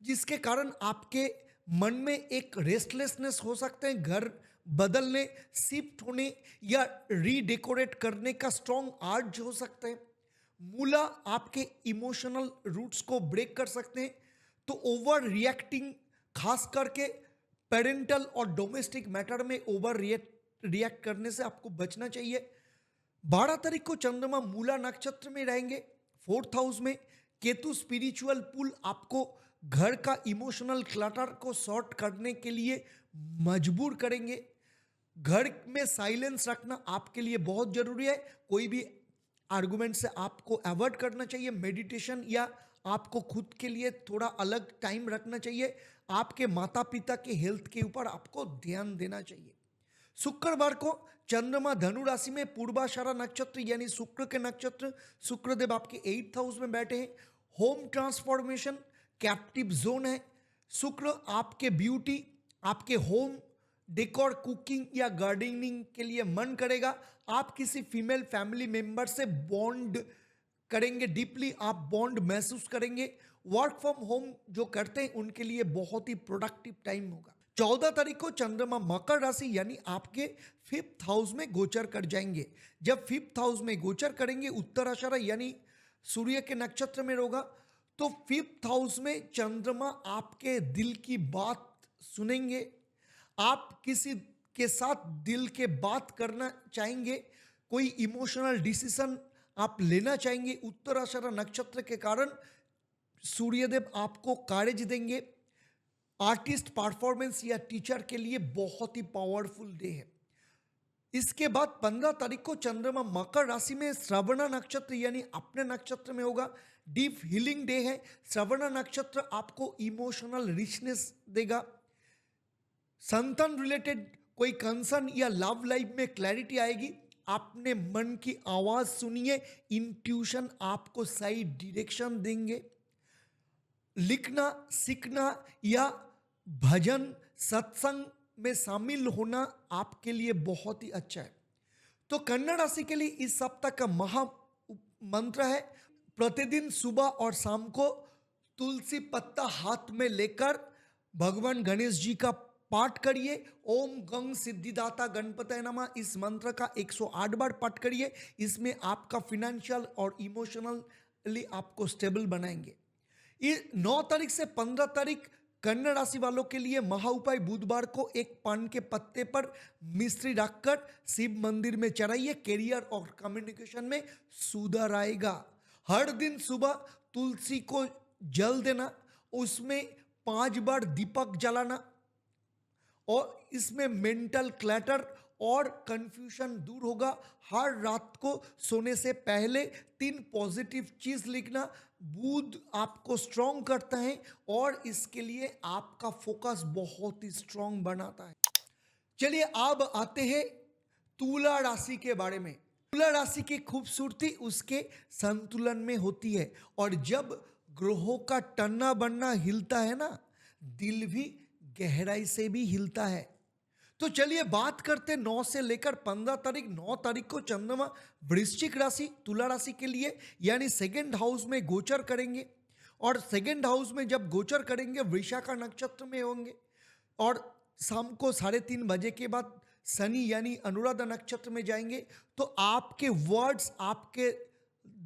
जिसके कारण आपके मन में एक रेस्टलेसनेस हो सकते हैं। घर बदलने, शिफ्ट होने या रीडेकोरेट करने का स्ट्रॉन्ग आर्ज हो सकते हैं। मूला आपके इमोशनल रूट्स को ब्रेक कर सकते हैं। तो ओवर रिएक्टिंग, खास करके पेरेंटल और डोमेस्टिक मैटर में ओवर रिएक्ट करने से आपको बचना चाहिए। 12 तारीख को चंद्रमा मूला नक्षत्र में रहेंगे 4th हाउस में। केतु स्पिरिचुअल पुल आपको घर का इमोशनल क्लटर को सॉर्ट करने के लिए मजबूर करेंगे। घर में साइलेंस रखना आपके लिए बहुत जरूरी है। कोई भी आर्गुमेंट से आपको अवॉइड करना चाहिए। मेडिटेशन या आपको खुद के लिए थोड़ा अलग टाइम रखना चाहिए। आपके माता पिता के हेल्थ के ऊपर आपको ध्यान देना चाहिए। शुक्रवार को चंद्रमा धनु राशि में पूर्वाषाढ़ा नक्षत्र यानी शुक्र के नक्षत्र, शुक्रदेव आपके 8th हाउस में बैठे हैं। होम ट्रांसफॉर्मेशन कैप्टिव जोन है। शुक्र आपके ब्यूटी, आपके होम डेकोर, कुकिंग या गार्डनिंग के लिए मन करेगा। आप किसी फीमेल फैमिली मेंबर से बॉन्ड करेंगे, डीपली आप बॉन्ड महसूस करेंगे। वर्क फ्रॉम होम जो करते हैं उनके लिए बहुत ही प्रोडक्टिव टाइम होगा। 14 तारीख को चंद्रमा मकर राशि यानी आपके 5th हाउस में गोचर कर जाएंगे। जब 5th हाउस में गोचर करेंगे, उत्तराषाढ़ा यानी सूर्य के नक्षत्र में होगा, तो 5th हाउस में चंद्रमा आपके दिल की बात सुनेंगे। आप किसी के साथ दिल के बात करना चाहेंगे, कोई इमोशनल डिसीजन आप लेना चाहेंगे। उत्तराषाढ़ा नक्षत्र के कारण सूर्यदेव आपको करेज देंगे। आर्टिस्ट, परफॉर्मेंस या टीचर के लिए बहुत ही पावरफुल डे है। इसके बाद 15 तारीख को चंद्रमा मकर राशि में श्रवण नक्षत्र यानी अपने नक्षत्र में होगा। डीप हीलिंग डे है। श्रवण नक्षत्र आपको इमोशनल रिचनेस देगा। संतान रिलेटेड कोई कंसर्न या लव लाइफ में क्लैरिटी आएगी। आपने मन की आवाज सुनिए, इंट्यूशन आपको सही डायरेक्शन देंगे। लिखना, सीखना या भजन सत्संग में शामिल होना आपके लिए बहुत ही अच्छा है। तो कन्या राशि के लिए इस सप्ताह का महा मंत्र है, प्रतिदिन सुबह और शाम को तुलसी पत्ता हाथ में लेकर भगवान गणेश जी का पाठ करिए। ओम गंग सिद्धिदाता गणपतये नमः इस मंत्र का 108 बार पाठ करिए। इसमें आपका फिनेंशियल और इमोशनली आपको स्टेबल बनाएंगे। ये 9 तारीख से 15 तारीख कन्या राशि वालों के लिए महा उपाय, बुधवार को एक पान के पत्ते पर मिश्री रखकर शिव मंदिर में चढ़ाइए। कैरियर और कम्युनिकेशन में सुधार आएगा। हर दिन सुबह तुलसी को जल देना, उसमें 5 बार दीपक जलाना और इसमें मेंटल क्लटर और कंफ्यूजन दूर होगा। हर रात को सोने से पहले 3 पॉजिटिव चीज लिखना बुध आपको स्ट्रांग करता है और इसके लिए आपका फोकस बहुत ही स्ट्रांग बनाता है। चलिए अब आते हैं तुला राशि के बारे में। तुला राशि की खूबसूरती उसके संतुलन में होती है और जब ग्रहों का टन्ना बनना हिलता है ना, दिल भी गहराई से भी हिलता है। तो चलिए बात करते 9 से लेकर 15 तारीख। 9 तारीख को चंद्रमा वृश्चिक राशि तुला राशि के लिए यानी सेकंड हाउस में गोचर करेंगे और सेकंड हाउस में जब गोचर करेंगे वृषाखा नक्षत्र में होंगे और शाम को 3:30 बजे के बाद शनि यानी अनुराधा नक्षत्र में जाएंगे। तो आपके वर्ड्स आपके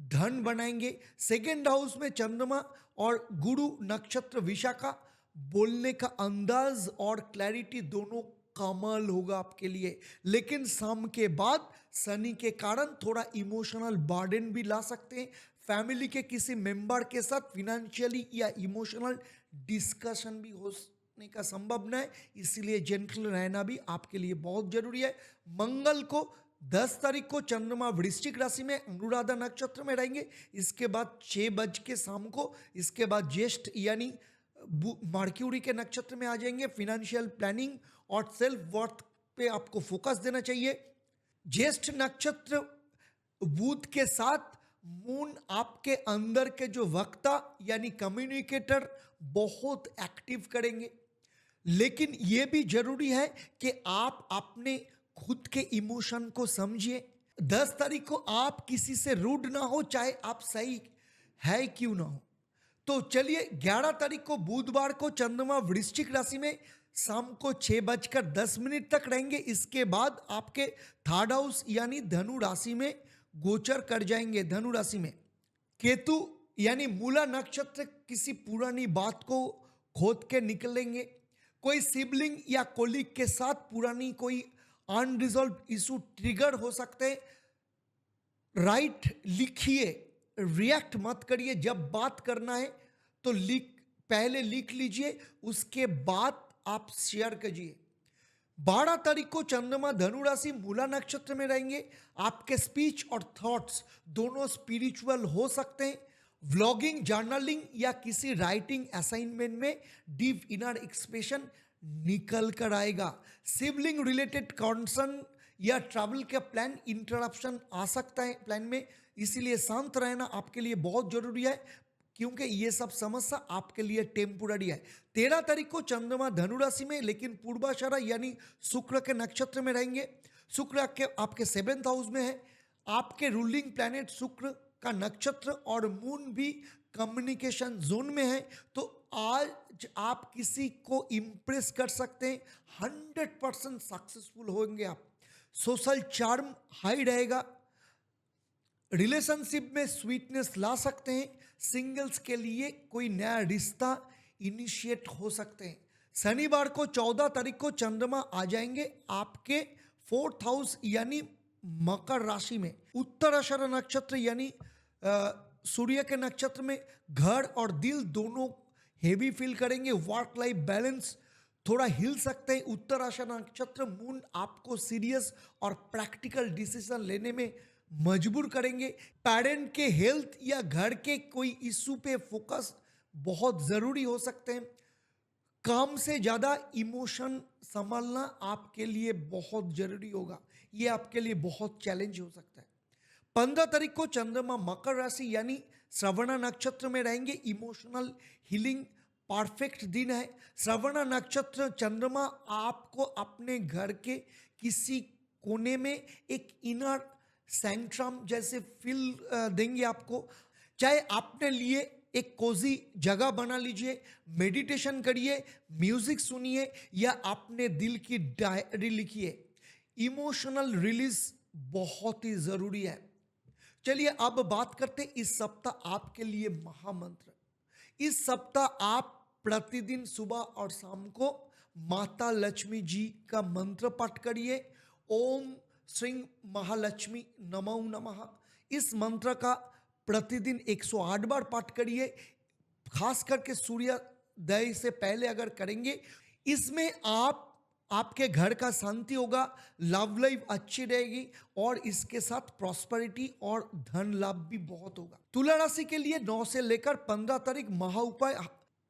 धन बनाएंगे। सेकंड हाउस में चंद्रमा और गुरु नक्षत्र विशाखा, बोलने का अंदाज और क्लैरिटी दोनों कमाल होगा आपके लिए। लेकिन शाम के बाद शनि के कारण थोड़ा इमोशनल बर्डन भी ला सकते हैं। फैमिली के किसी मेंबर के साथ फिनेंशियली या इमोशनल डिस्कशन भी होने का संभावना है, इसलिए जेंटल रहना भी आपके लिए बहुत जरूरी है। मंगल को 10 तारीख को चंद्रमा वृश्चिक राशि में अनुराधा नक्षत्र में रहेंगे। इसके बाद 6 बज के शाम को, इसके बाद ज्येष्ठ यानी मर्क्यूरी के नक्षत्र में आ जाएंगे। फिनेंशियल प्लानिंग और सेल्फ वर्थ पे आपको फोकस देना चाहिए। ज्येष्ठ नक्षत्र बुध के साथ मून आपके अंदर के जो वक्ता यानी कम्युनिकेटर बहुत एक्टिव करेंगे। लेकिन यह भी जरूरी है कि आप अपने खुद के इमोशन को समझिए। 10 तारीख को आप किसी से रूड ना हो, चाहे आप सही है क्यों ना हो। तो चलिए 11 तारीख को बुधवार को चंद्रमा वृश्चिक राशि में शाम को 6:10 तक रहेंगे। इसके बाद आपके थर्ड हाउस यानी धनु राशि में गोचर कर जाएंगे। धनु राशि में केतु यानी मूला नक्षत्र किसी पुरानी बात को खोद के निकलेंगे। कोई सिबलिंग या कोलीग के साथ पुरानी कोई अनरिजॉल्व इशू ट्रिगर हो सकते हैं। राइट लिखिए, रिएक्ट मत करिए। जब बात करना है तो पहले लिख लीजिए, उसके बाद आप शेयर कीजिए। 12 तारीख को चंद्रमा धनु राशि मूला नक्षत्र में रहेंगे। आपके स्पीच और थॉट्स दोनों स्पिरिचुअल हो सकते हैं। व्लॉगिंग, जर्नलिंग या किसी राइटिंग असाइनमेंट में डीप इनर एक्सप्रेशन निकल कर आएगा। सिबलिंग रिलेटेड कंसर्न या ट्रैवल का प्लान इंटरप्शन आ सकता है प्लान में, इसीलिए शांत रहना आपके लिए बहुत जरूरी है क्योंकि ये सब समस्या आपके लिए टेम्पोररी है। 13 तारीख को चंद्रमा धनु राशि में लेकिन पूर्वाषाढ़ा यानी शुक्र के नक्षत्र में रहेंगे। शुक्र के आपके 7th हाउस में है। आपके रूलिंग प्लैनेट शुक्र का नक्षत्र और मून भी कम्युनिकेशन जोन में है। तो आज आप किसी को इम्प्रेस कर सकते हैं। 100% सक्सेसफुल होंगे आप। सोशल चार्म हाई रहेगा। रिलेशनशिप में स्वीटनेस ला सकते हैं। सिंगल्स के लिए कोई नया रिश्ता इनिशिएट हो सकते हैं। शनिवार को 14 तारीख को चंद्रमा आ जाएंगे आपके 4th हाउस यानी मकर राशि में। उत्तराषाढ़ नक्षत्र यानी सूर्य के नक्षत्र में घर और दिल दोनों हेवी फील करेंगे। वर्क लाइफ बैलेंस थोड़ा हिल सकते हैं। उत्तराषाढ़ नक्षत्र मून आपको सीरियस और प्रैक्टिकल डिसीजन लेने में मजबूर करेंगे। पेरेंट के हेल्थ या घर के कोई इशू पे फोकस बहुत ज़रूरी हो सकते हैं। काम से ज़्यादा इमोशन संभालना आपके लिए बहुत ज़रूरी होगा। ये आपके लिए बहुत चैलेंज हो सकता है। 15 तारीख को चंद्रमा मकर राशि यानी श्रवणा नक्षत्र में रहेंगे। इमोशनल हीलिंग परफेक्ट दिन है। श्रवणा नक्षत्र चंद्रमा आपको अपने घर के किसी कोने में एक इनर सैंक्ट्रम जैसे फील देंगे आपको। चाहे आपने लिए एक कोजी जगह बना लीजिए, मेडिटेशन करिए, म्यूजिक सुनिए या अपने दिल की डायरी लिखिए। इमोशनल रिलीज बहुत ही जरूरी है। चलिए अब बात करते हैं इस सप्ताह आपके लिए महामंत्र। इस सप्ताह आप प्रतिदिन सुबह और शाम को माता लक्ष्मी जी का मंत्र पाठ करिए। ओम श्री महालक्ष्मी नमो नमः। इस मंत्र का प्रतिदिन 108 बार पाठ करिए। खास करके सूर्योदय से पहले अगर करेंगे, इसमें आपके घर का शांति होगा, लव लाइफ अच्छी रहेगी और इसके साथ प्रॉस्पेरिटी और धन लाभ भी बहुत होगा। तुला राशि के लिए 9 से लेकर 15 तारीख महा उपाय।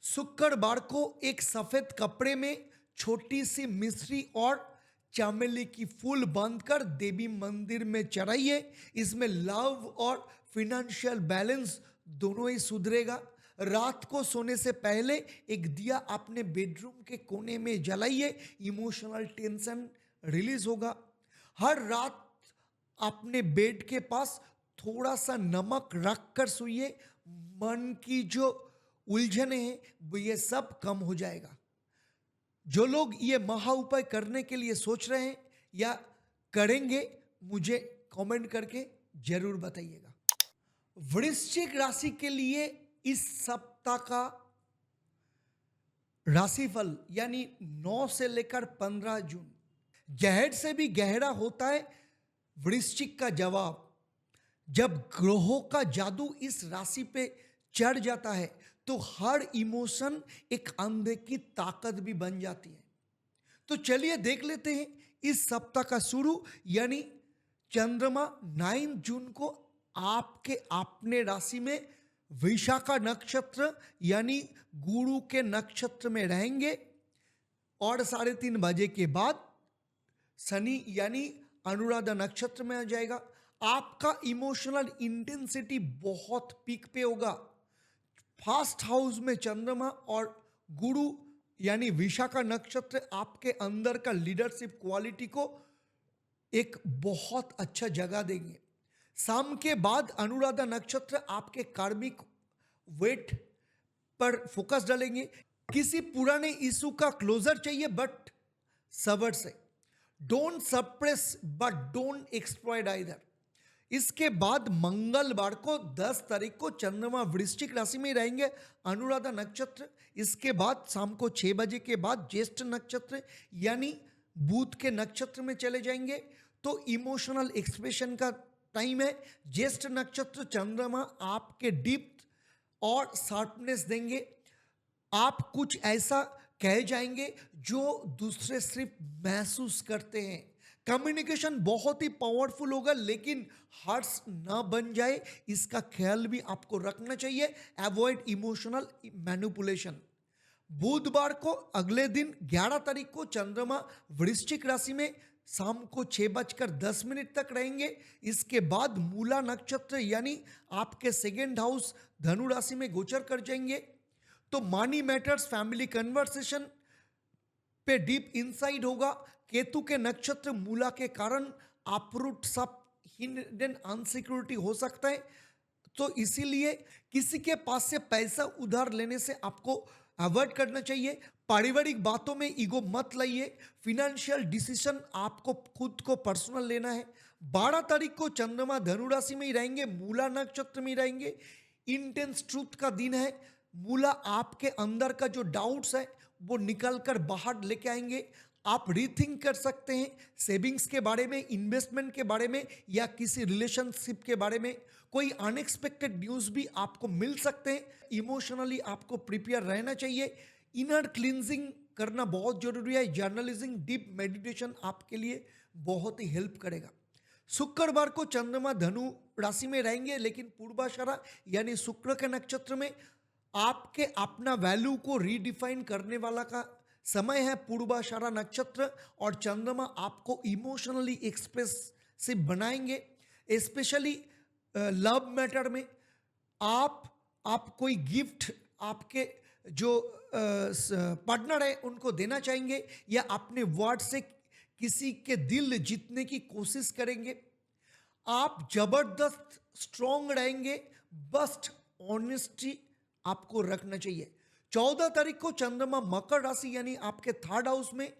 शुक्रवार को एक सफेद कपड़े में छोटी सी मिश्री और चमेली की फूल बांधकर देवी मंदिर में चढ़ाइए। इसमें लव और फिनेंशियल बैलेंस दोनों ही सुधरेगा। रात को सोने से पहले एक दिया अपने बेडरूम के कोने में जलाइए। इमोशनल टेंशन रिलीज होगा। हर रात अपने बेड के पास थोड़ा सा नमक रख कर सोइए। मन की जो उलझने हैं वो ये सब कम हो जाएगा। जो लोग ये महा उपाय करने के लिए सोच रहे हैं या करेंगे, मुझे कमेंट करके जरूर बताइएगा। वृश्चिक राशि के लिए इस सप्ताह का राशिफल यानी 9 से लेकर 15 जून। गहर से भी गहरा होता है वृश्चिक का जवाब। जब ग्रहों का जादू इस राशि पे चढ़ जाता है तो हर इमोशन एक अंधे की ताकत भी बन जाती है। तो चलिए देख लेते हैं इस सप्ताह का शुरू यानी चंद्रमा 9 जून को आपके अपने राशि में विशाखा नक्षत्र यानी गुरु के नक्षत्र में रहेंगे और 3:30 बजे के बाद शनि यानी अनुराधा नक्षत्र में आ जाएगा। आपका इमोशनल इंटेंसिटी बहुत पीक पे होगा। फर्स्ट हाउस में चंद्रमा और गुरु यानी विशाखा नक्षत्र आपके अंदर का लीडरशिप क्वालिटी को एक बहुत अच्छा जगह देंगे। शाम के बाद अनुराधा नक्षत्र आपके कार्मिक वेट पर फोकस डालेंगे। किसी पुराने इशू का क्लोजर चाहिए बट सबर से। Don't suppress but don't exploit either. इसके बाद मंगलवार को 10 तारीख को चंद्रमा वृश्चिक राशि में रहेंगे, अनुराधा नक्षत्र। इसके बाद शाम को 6 बजे के बाद ज्येष्ठ नक्षत्र यानी बुध के नक्षत्र में चले जाएंगे। तो इमोशनल एक्सप्रेशन का टाइम है। ज्येष्ठ नक्षत्र चंद्रमा आपके डीप और शार्पनेस देंगे। आप कुछ ऐसा कह जाएंगे जो दूसरे सिर्फ महसूस करते हैं। कम्युनिकेशन बहुत ही पावरफुल होगा लेकिन हर्ट्स ना बन जाए इसका ख्याल भी आपको रखना चाहिए। Avoid emotional manipulation. बुधवार को अगले दिन 11 तारीख को चंद्रमा वृश्चिक राशि में शाम को 6:10 तक रहेंगे। इसके बाद मूला नक्षत्र यानी आपके सेकेंड हाउस धनु राशि में गोचर कर जाएंगे। तो मनी मैटर्स, फैमिली कन्वर्सेशन पे डीप इनसाइड होगा। केतु के नक्षत्र मूला के कारण अपरूट सब हिडन अनसिक्योरिटी हो सकता है। तो इसीलिए किसी के पास से पैसा उधार लेने से आपको अवॉइड करना चाहिए। पारिवारिक बातों में ईगो मत लाइए। फिनेंशियल डिसीजन आपको खुद को पर्सनल लेना है। 12 तारीख को चंद्रमा धनु राशि में ही रहेंगे, मूला नक्षत्र में ही रहेंगे। इंटेंस ट्रूथ का दिन है। मूला आपके अंदर का जो डाउट्स है वो निकल कर बाहर लेके आएंगे। आप रीथिंक कर सकते हैं सेविंग्स के बारे में, इन्वेस्टमेंट के बारे में या किसी रिलेशनशिप के बारे में। कोई अनएक्सपेक्टेड न्यूज़ भी आपको मिल सकते हैं। इमोशनली आपको प्रिपेयर रहना चाहिए। इनर क्लींजिंग करना बहुत जरूरी है। जर्नलिज्म, डीप मेडिटेशन आपके लिए बहुत ही हेल्प करेगा। शुक्रवार को चंद्रमा धनु राशि में रहेंगे, लेकिन पूर्वाषाढ़ा यानी शुक्र के नक्षत्र में आपके अपना वैल्यू को रीडिफाइन करने वाला का समय है पूर्वाषाढ़ा नक्षत्र। और चंद्रमा आपको इमोशनली एक्सप्रेसिव बनाएंगे, स्पेशली लव मैटर में। आप कोई गिफ्ट आपके जो पार्टनर है उनको देना चाहेंगे, या अपने वर्ड से किसी के दिल जीतने की कोशिश करेंगे। आप जबरदस्त स्ट्रॉन्ग रहेंगे, बस ऑनेस्टी आपको रखना चाहिए। 14 तारीख को चंद्रमा मकर राशि यानी आपके थर्ड हाउस में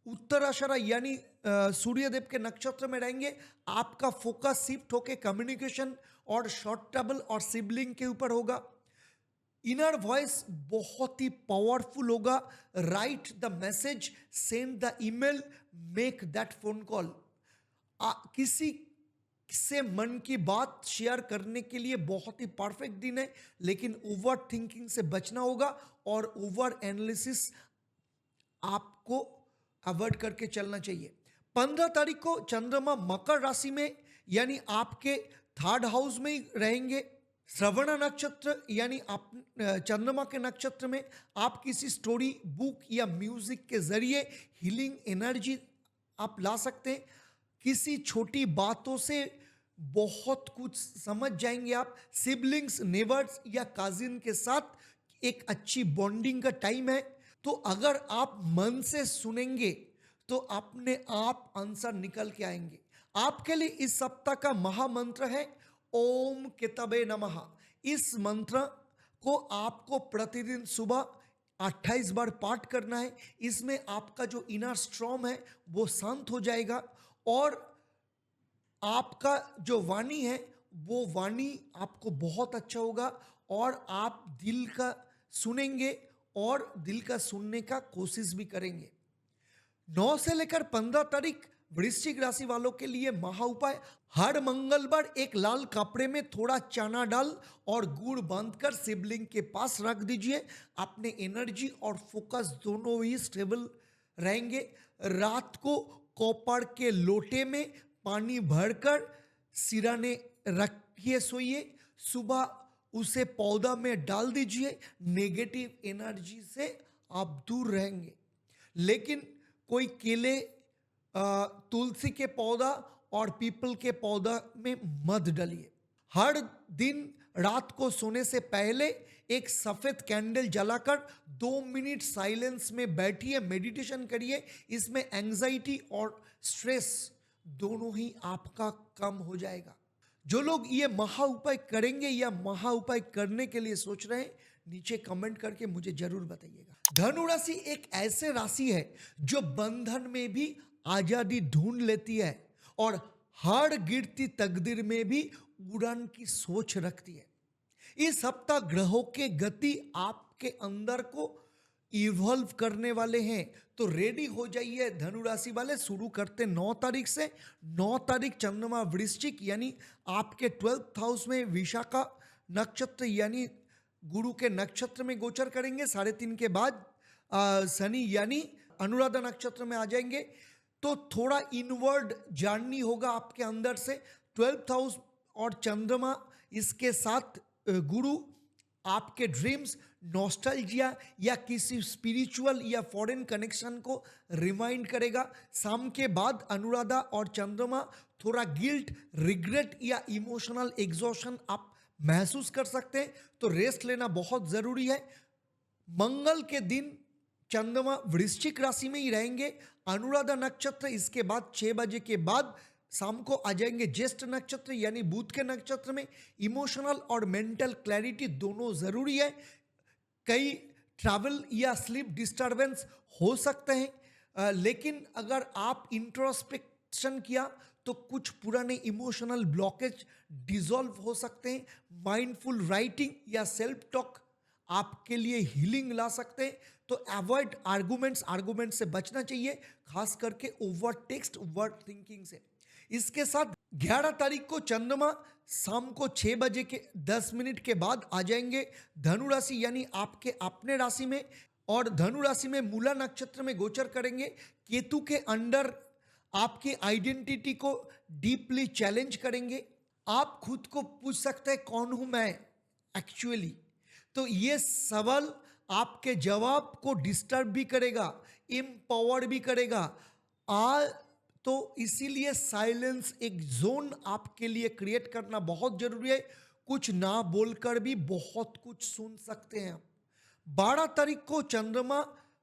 उत्तराषाढ़ा यानी सूर्यदेव के नक्षत्र में रहेंगे। आपका फोकस शिफ्ट होके कम्युनिकेशन और शॉर्ट ट्रबल और सिबलिंग के ऊपर होगा। इनर वॉइस बहुत ही पावरफुल होगा। Right the message, send the email, make that phone call. किसी से मन की बात शेयर करने के लिए बहुत ही परफेक्ट दिन है, लेकिन ओवर थिंकिंग से बचना होगा और ओवर एनालिसिस आपको अवॉइड करके चलना चाहिए। 15 तारीख को चंद्रमा मकर राशि में यानी आपके थर्ड हाउस में ही रहेंगे। श्रवण नक्षत्र यानी आप चंद्रमा के नक्षत्र में आप किसी स्टोरी, बुक या म्यूजिक के जरिए हीलिंग एनर्जी आप ला सकते हैं। किसी छोटी बातों से बहुत कुछ समझ जाएंगे आप। सिबलिंग्स, नेबर्स या काजिन के साथ एक अच्छी बॉन्डिंग का टाइम है। तो अगर आप मन से सुनेंगे तो अपने आप आंसर निकल के आएंगे। आपके लिए इस सप्ताह का महामंत्र है ओम केतवे नमः। इस मंत्र को आपको प्रतिदिन सुबह 28 बार पाठ करना है। इसमें आपका जो इनर स्ट्रॉम है वो शांत हो जाएगा और आपका जो वाणी है वो वाणी आपको बहुत अच्छा होगा और आप दिल का सुनेंगे और दिल का सुनने का कोशिश भी करेंगे। 9 से लेकर 15 तारीख वृश्चिक राशि वालों के लिए महा उपाय। हर मंगलवार एक लाल कपड़े में थोड़ा चना डाल और गुड़ बांधकर शिवलिंग के पास रख दीजिए। अपने एनर्जी और फोकस दोनों ही स्टेबल रहेंगे। रात को कॉपर के लोटे में पानी भरकर सिराने रखिए, सोइए। सुबह उसे पौधा में डाल दीजिए। नेगेटिव एनर्जी से आप दूर रहेंगे। लेकिन कोई केले, तुलसी के पौधा और पीपल के पौधा में मत डालिए। हर दिन रात को सोने से पहले एक सफेद कैंडल जलाकर 2 मिनट साइलेंस में बैठिए, मेडिटेशन करिए। इसमें एंजाइटी और स्ट्रेस दोनों ही आपका कम हो जाएगा। जो लोग ये महा उपाय करेंगे या महा उपाय करने के लिए सोच रहे हैं, नीचे कमेंट करके मुझे जरूर बताइएगा। धनु राशि एक ऐसे राशि है जो बंधन में भी आजादी ढूंढ लेती है और हर गिरती तकदीर में भी उड़ान की सोच रखती है। इस सप्ताह ग्रहों के गति आपके अंदर को इवॉल्व करने वाले हैं, तो रेडी हो जाइए धनु राशि वाले। शुरू करते 9 तारीख से। 9 तारीख चंद्रमा वृश्चिक यानी आपके 12th हाउस में विशाखा नक्षत्र यानी गुरु के नक्षत्र में गोचर करेंगे। 3:30 के बाद शनि यानी अनुराधा नक्षत्र में आ जाएंगे। तो थोड़ा इनवर्ड जर्नी होगा आपके अंदर से। 12th हाउस और चंद्रमा, इसके साथ गुरु आपके ड्रीम्स, नॉस्टैल्जिया या किसी स्पिरिचुअल या फॉरेन कनेक्शन को रिमाइंड करेगा। शाम के बाद अनुराधा और चंद्रमा थोड़ा गिल्ट, रिग्रेट या इमोशनल एग्जॉशन आप महसूस कर सकते हैं, तो रेस्ट लेना बहुत जरूरी है। मंगल के दिन चंद्रमा वृश्चिक राशि में ही रहेंगे। अनुराधा नक्षत्र इसके बाद 6 बजे के बाद शाम को आ जाएंगे ज्येष्ठ नक्षत्र यानी बुध के नक्षत्र में। इमोशनल और मेंटल क्लैरिटी दोनों जरूरी है। कई ट्रैवल या स्लीप डिस्टर्बेंस हो सकते हैं, लेकिन अगर आप इंट्रोस्पेक्शन किया तो कुछ पुराने इमोशनल ब्लॉकेज डिसॉल्व हो सकते हैं। माइंडफुल राइटिंग या सेल्फ टॉक आपके लिए हीलिंग ला सकते हैं। तो अवॉइड आर्गुमेंट से बचना चाहिए, खास करके ओवर टेक्स्ट, ओवर थिंकिंग से। इसके साथ 11 तारीख को चंद्रमा शाम को 6 बजे के 10 मिनट के बाद आ जाएंगे धनु राशि यानी आपके अपने राशि में। और धनु राशि में मूला नक्षत्र में गोचर करेंगे। केतु के अंडर आपकी आइडेंटिटी को डीपली चैलेंज करेंगे। आप खुद को पूछ सकते हैं कौन हूं मैं एक्चुअली। तो ये सवाल आपके जवाब को डिस्टर्ब भी करेगा, एम्पावर भी करेगा। तो इसीलिए साइलेंस एक जोन आपके लिए क्रिएट करना बहुत जरूरी है। कुछ ना बोलकर भी बहुत कुछ सुन सकते हैं। 12 तारीख को चंद्रमा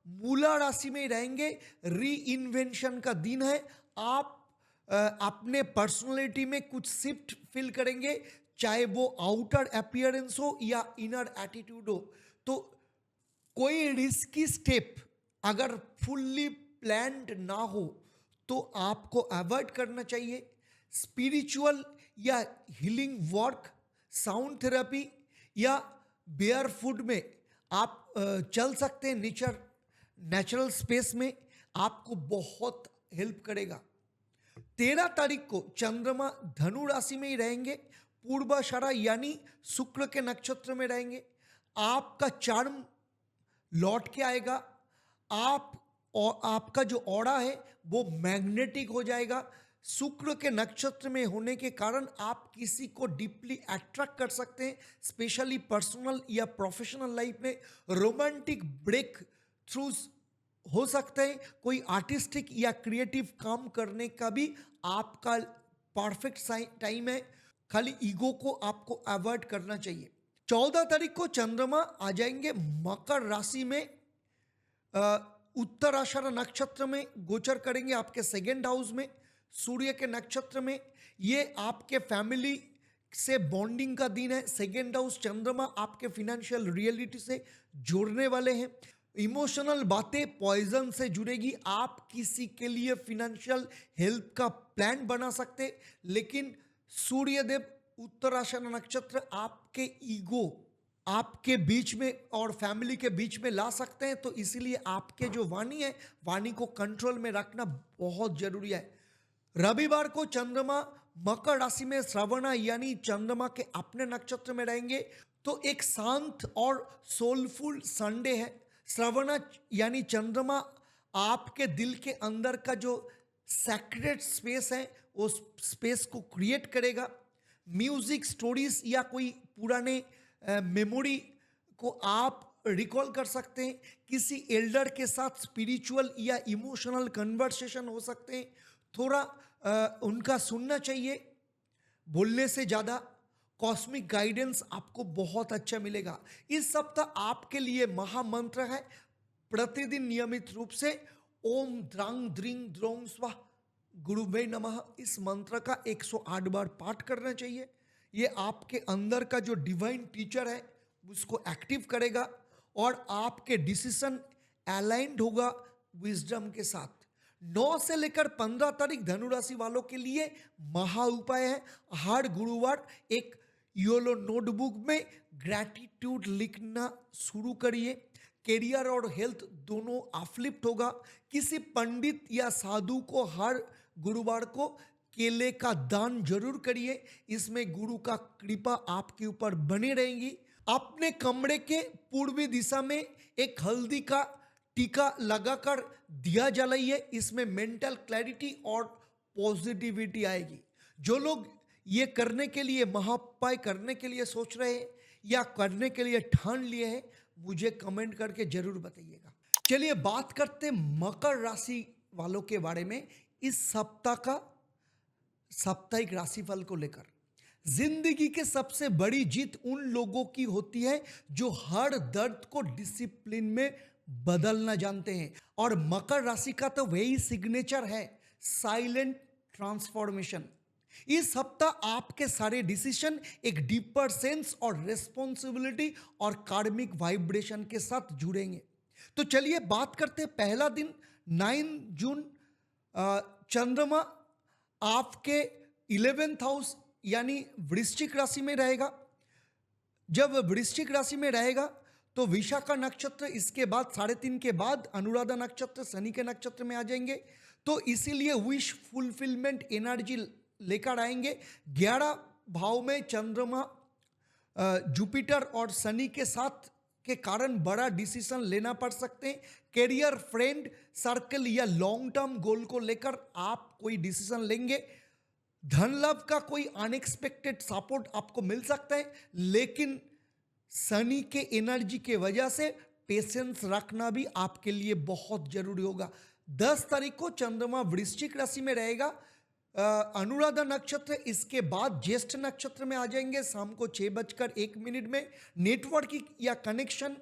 मूला राशि में रहेंगे। री इन्वेंशन का दिन है। आप अपने पर्सनालिटी में कुछ शिफ्ट फील करेंगे, चाहे वो आउटर अपीयरेंस हो या इनर एटीट्यूड हो। तो कोई रिस्की स्टेप अगर फुल्ली प्लान्ड ना हो तो आपको अवॉइड करना चाहिए। स्पिरिचुअल या हीलिंग वर्क, साउंड थेरेपी या बेयर फूड में आप चल सकते हैं। नेचुरल स्पेस में आपको बहुत हेल्प करेगा। 13 तारीख को चंद्रमा धनु राशि में ही रहेंगे। पूर्वाषाढ़ा यानी शुक्र के नक्षत्र में रहेंगे। आपका चार्म लौट के आएगा। आपका जो ऑरा है वो मैग्नेटिक हो जाएगा। शुक्र के नक्षत्र में होने के कारण आप किसी को डीपली अट्रैक्ट कर सकते हैं, स्पेशली पर्सनल या प्रोफेशनल लाइफ में। रोमांटिक ब्रेक थ्रूज हो सकते हैं। कोई आर्टिस्टिक या क्रिएटिव काम करने का भी आपका परफेक्ट टाइम है। खाली ईगो को आपको अवॉइड करना चाहिए। 14 तारीख को चंद्रमा आ जाएंगे मकर राशि में। उत्तराषाढ़ा नक्षत्र में गोचर करेंगे, आपके सेकेंड हाउस में, सूर्य के नक्षत्र में। ये आपके फैमिली से बॉन्डिंग का दिन है। सेकेंड हाउस चंद्रमा आपके फिनेंशियल रियलिटी से जोड़ने वाले हैं। इमोशनल बातें पॉइजन से जुड़ेगी। आप किसी के लिए फिनेंशियल हेल्प का प्लान बना सकते, लेकिन सूर्यदेव उत्तराषाढ़ा नक्षत्र आपके ईगो आपके बीच में और फैमिली के बीच में ला सकते हैं। तो इसीलिए आपके जो वाणी है, वाणी को कंट्रोल में रखना बहुत जरूरी है। रविवार को चंद्रमा मकर राशि में श्रवणा यानी चंद्रमा के अपने नक्षत्र में रहेंगे। तो एक शांत और सोलफुल संडे है। श्रवणा यानी चंद्रमा आपके दिल के अंदर का जो सैक्रेड स्पेस है उस स्पेस को क्रिएट करेगा। म्यूजिक, स्टोरीज या कोई पुराने मेमोरी को आप रिकॉल कर सकते हैं। किसी एल्डर के साथ स्पिरिचुअल या इमोशनल कन्वर्सेशन हो सकते हैं। थोड़ा उनका सुनना चाहिए बोलने से ज़्यादा। कॉस्मिक गाइडेंस आपको बहुत अच्छा मिलेगा। इस सप्ताह आपके लिए महामंत्र है, प्रतिदिन नियमित रूप से ओम द्रांग द्रिंग द्रोंग स्वाह गुरुवे नमः इस मंत्र का 108 बार पाठ करना चाहिए। ये आपके अंदर का जो डिवाइन टीचर है उसको एक्टिव करेगा और आपके डिसीजन अलाइंड होगा विजडम के साथ। 9 से लेकर 15 तारीख धनु राशि वालों के लिए महा उपाय है। हर गुरुवार एक योलो नोटबुक में ग्रैटिट्यूड लिखना शुरू करिए। कैरियर और हेल्थ दोनों अपलिफ्ट होगा। किसी पंडित या साधु को हर गुरुवार को केले का दान जरूर करिए। इसमें गुरु का कृपा आपके ऊपर बनी रहेगी। अपने कमरे के पूर्वी दिशा में एक हल्दी का टीका लगाकर दिया जलाइए। इसमें मेंटल क्लैरिटी और पॉजिटिविटी आएगी। जो लोग ये करने के लिए महाउपाय करने के लिए सोच रहे हैं या करने के लिए ठान लिए हैं, मुझे कमेंट करके जरूर बताइएगा। चलिए बात करते मकर राशि वालों के बारे में। इस सप्ताह का साप्ताहिक राशिफल को लेकर, जिंदगी के सबसे बड़ी जीत उन लोगों की होती है जो हर दर्द को डिसिप्लिन में बदलना जानते हैं। और मकर राशि का तो वही सिग्नेचर है, साइलेंट ट्रांसफॉर्मेशन। इस सप्ताह आपके सारे डिसीजन एक डीपर सेंस और रेस्पॉन्सिबिलिटी और कार्मिक वाइब्रेशन के साथ जुड़ेंगे। तो चलिए बात करते हैं। पहला दिन 9 जून चंद्रमा आपके 11th हाउस यानी वृश्चिक राशि में रहेगा। जब वृश्चिक राशि में रहेगा तो विशाखा नक्षत्र, इसके बाद 3.5 के बाद अनुराधा नक्षत्र शनि के नक्षत्र में आ जाएंगे। तो इसीलिए विश फुलफिलमेंट एनर्जी लेकर आएंगे। 11 भाव में चंद्रमा जुपिटर और शनि के साथ के कारण बड़ा डिसीजन लेना पड़ सकते हैं। करियर, फ्रेंड सर्कल या लॉन्ग टर्म गोल को लेकर आप कोई डिसीजन लेंगे। धन लाभ का कोई अनएक्सपेक्टेड सपोर्ट आपको मिल सकता है, लेकिन शनि के एनर्जी के वजह से पेशेंस रखना भी आपके लिए बहुत जरूरी होगा। 10 तारीख को चंद्रमा वृश्चिक राशि में रहेगा, अनुराधा नक्षत्र, इसके बाद ज्येष्ठ नक्षत्र में आ जाएंगे शाम को 6:01 में। नेटवर्किंग या कनेक्शन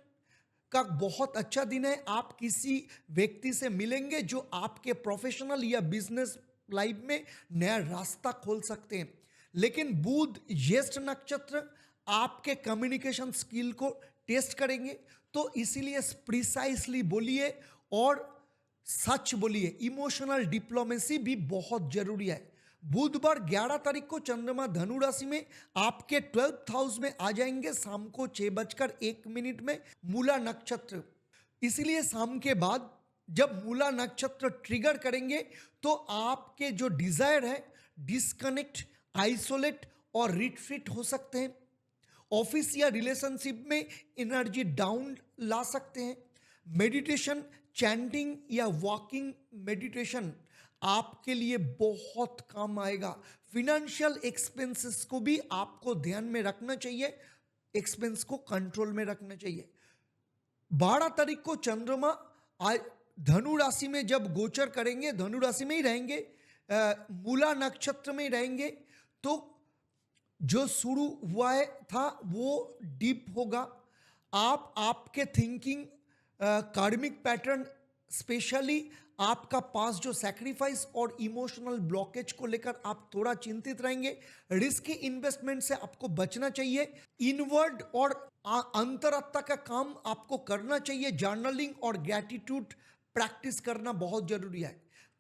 का बहुत अच्छा दिन है। आप किसी व्यक्ति से मिलेंगे जो आपके प्रोफेशनल या बिजनेस लाइफ में नया रास्ता खोल सकते हैं। लेकिन बुध ज्येष्ठ नक्षत्र आपके कम्युनिकेशन स्किल को टेस्ट करेंगे, तो इसीलिए प्रिसाइसली बोलिए और सच बोलिए। इमोशनल डिप्लोमेसी भी बहुत जरूरी है। बुधवार 11 तारीख को चंद्रमा धनु राशि में आपके 12th हाउस में आ जाएंगे शाम को 6:01 में मूला नक्षत्र। इसीलिए शाम के बाद जब मूला नक्षत्र ट्रिगर करेंगे तो आपके जो डिजायर है डिस्कनेक्ट, आइसोलेट और रिट्रीट हो सकते हैं। ऑफिस या रिलेशनशिप में एनर्जी डाउन ला सकते हैं। मेडिटेशन, चैंटिंग या वॉकिंग मेडिटेशन आपके लिए बहुत काम आएगा। फिनेंशियल एक्सपेंसेस को भी आपको ध्यान में रखना चाहिए, एक्सपेंस को कंट्रोल में रखना चाहिए। 12 तारीख को चंद्रमा धनु राशि में जब गोचर करेंगे, धनु राशि में ही रहेंगे, मूला नक्षत्र में ही रहेंगे, तो जो शुरू हुआ है था वो डीप होगा। आपके थिंकिंग, कार्मिक पैटर्न, स्पेशली आपका पास जो सैक्रिफाइस और इमोशनल ब्लॉकेज को लेकर आप थोड़ा चिंतित रहेंगे। रिस्की इन्वेस्टमेंट से आपको बचना चाहिए। इनवर्ड और अंतरात्मा का काम आपको करना चाहिए। जर्नलिंग और ग्रैटिट्यूड प्रैक्टिस करना बहुत जरूरी है।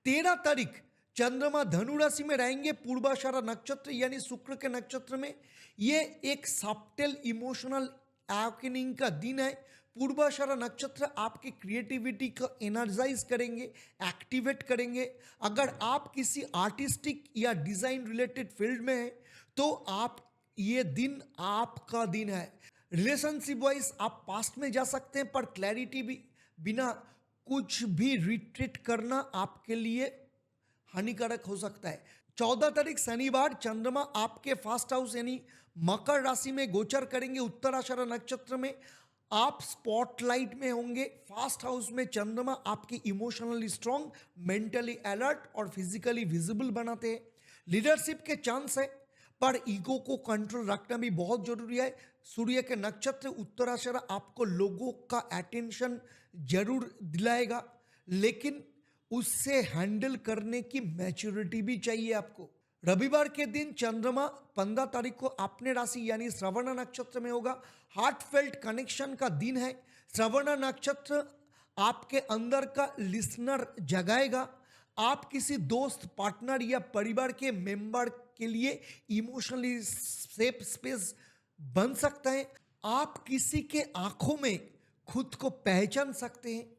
13 तारीख चंद्रमा धनु राशि में रहेंगे पूर्वाषाढ़ा नक्षत्र यानी शुक्र के नक्षत्र में। ये एक सब्टल इमोशनल अवेकनिंग का दिन है। पूर्वाषाढ़ा नक्षत्र आपकी क्रिएटिविटी को एनर्जाइज करेंगे, एक्टिवेट करेंगे। अगर आप किसी आर्टिस्टिक या डिजाइन रिलेटेड फील्ड में हैं तो आप ये दिन आपका दिन है। रिलेशनशिप वाइज आप पास्ट में जा सकते हैं, पर क्लैरिटी भी बिना कुछ भी रिट्रीट करना आपके लिए हानिकारक हो सकता है। 14 तारीख शनिवार चंद्रमा आपके फर्स्ट हाउस यानी मकर राशि में गोचर करेंगे उत्तराषाढ़ा नक्षत्र में। आप स्पॉटलाइट में होंगे। फर्स्ट हाउस में चंद्रमा आपकी इमोशनली स्ट्रांग, मेंटली अलर्ट और फिजिकली विजिबल बनाते हैं। लीडरशिप के चांस है, पर ईगो को कंट्रोल रखना भी बहुत जरूरी है। सूर्य के नक्षत्र उत्तराषाढ़ा आपको लोगों का अटेंशन जरूर दिलाएगा, लेकिन उससे हैंडल करने की मैच्योरिटी भी चाहिए आपको। रविवार के दिन चंद्रमा 15 तारीख को अपने राशि यानी श्रवण नक्षत्र में होगा। हार्टफेल्ट कनेक्शन का दिन है। श्रवण नक्षत्र आपके अंदर का लिसनर जगाएगा। आप किसी दोस्त, पार्टनर या परिवार के मेंबर के लिए इमोशनली सेफ स्पेस बन सकता है। आप किसी के आंखों में खुद को पहचान सकते हैं।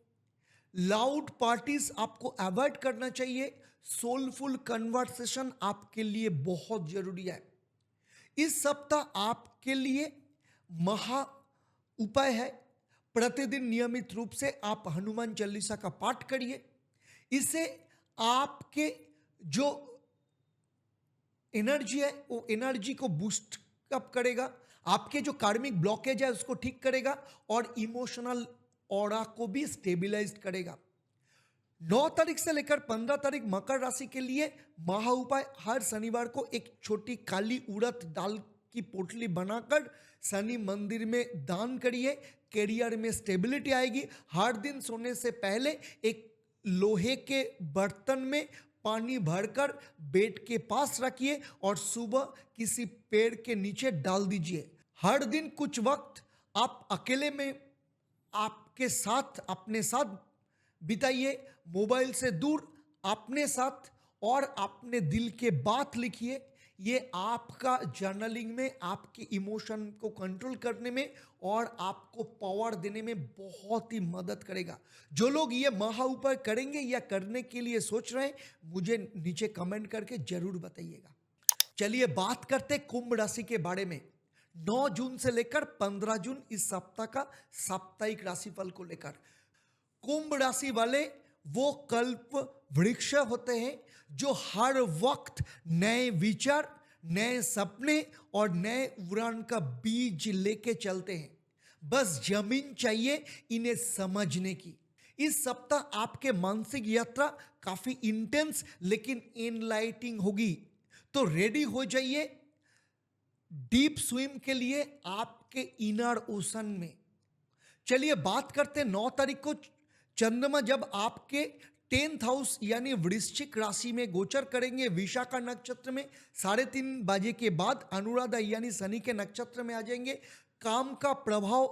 लाउड पार्टीज आपको अवॉइड करना चाहिए। सोलफुल कन्वर्सेशन आपके लिए बहुत जरूरी है। इस सप्ताह आपके लिए महा उपाय है। प्रतिदिन नियमित रूप से आप हनुमान चालीसा का पाठ करिए। इससे आपके जो एनर्जी है वो एनर्जी को बूस्ट अप करेगा, आपके जो कार्मिक ब्लॉकेज है उसको ठीक करेगा और इमोशनल ऑरा को भी स्टेबलाइज करेगा। 9 तारीख से लेकर 15 तारीख मकर राशि के लिए महा उपाय, हर शनिवार को एक छोटी काली उड़द दाल की पोटली बनाकर शनि मंदिर में दान करिए। करियर में स्टेबिलिटी आएगी। हर दिन सोने से पहले एक लोहे के बर्तन में पानी भरकर बेड के पास रखिए और सुबह किसी पेड़ के नीचे डाल दीजिए। हर दिन कुछ वक्त आप अकेले में आपके साथ अपने साथ बिताइए। मोबाइल से दूर अपने साथ और अपने दिल के बात लिखिए। ये आपका जर्नलिंग में आपके इमोशन को कंट्रोल करने में और आपको पावर देने में बहुत ही मदद करेगा। जो लोग ये महा उपाय करेंगे या करने के लिए सोच रहे हैं, मुझे नीचे कमेंट करके जरूर बताइएगा। चलिए बात करते कुंभ राशि के बारे में। 9 जून से लेकर 15 जून इस सप्ताह का साप्ताहिक राशिफल को लेकर। कुंभ राशि वाले वो कल्प वृक्ष होते हैं जो हर वक्त नए विचार, नए सपने और नए उड़ान का बीज लेके चलते हैं। बस जमीन चाहिए इन्हें समझने की। इस सप्ताह आपके मानसिक यात्रा काफी इंटेंस लेकिन एनलाइटिंग होगी, तो रेडी हो जाइए डीप स्विम के लिए आपके इनर ओशन में। चलिए बात करते हैं 9 तारीख को चंद्रमा जब आपके 10th हाउस यानी वृश्चिक राशि में गोचर करेंगे विशाखा नक्षत्र में 3:30 बजे के बाद अनुराधा यानी शनि के नक्षत्र में आ जाएंगे। काम का प्रभाव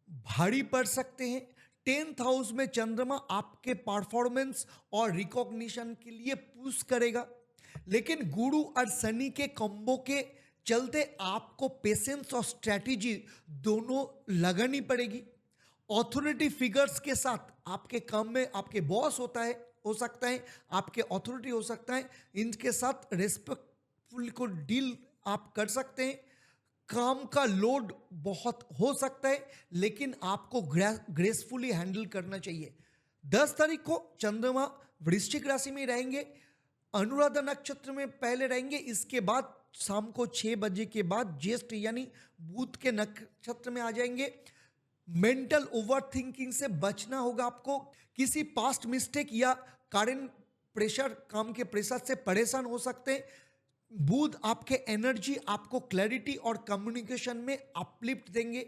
भारी पड़ सकते हैं। 10th हाउस में चंद्रमा आपके परफॉर्मेंस और रिकॉग्निशन के लिए पुश करेगा, लेकिन गुरु और शनि के कॉम्बो के चलते आपको पेशेंस और स्ट्रैटेजी दोनों लगानी पड़ेगी। ऑथोरिटी फिगर्स के साथ आपके काम में आपके बॉस हो सकता है, आपके ऑथोरिटी हो सकता है, इनके साथ रेस्पेक्टफुल को डील आप कर सकते हैं। काम का लोड बहुत हो सकता है लेकिन आपको ग्रेसफुली हैंडल करना चाहिए। 10 तारीख को चंद्रमा वृश्चिक राशि में रहेंगे, अनुराधा नक्षत्र में पहले रहेंगे, इसके बाद शाम को 6 बजे के बाद ज्येष्ठ यानी बुध के नक्षत्र में आ जाएंगे। मेंटल ओवर थिंकिंग से बचना होगा आपको। किसी पास्ट मिस्टेक या करंट प्रेशर, काम के प्रेशर से परेशान हो सकते हैं। बुध आपके एनर्जी, आपको क्लैरिटी और कम्युनिकेशन में अपलिफ्ट देंगे।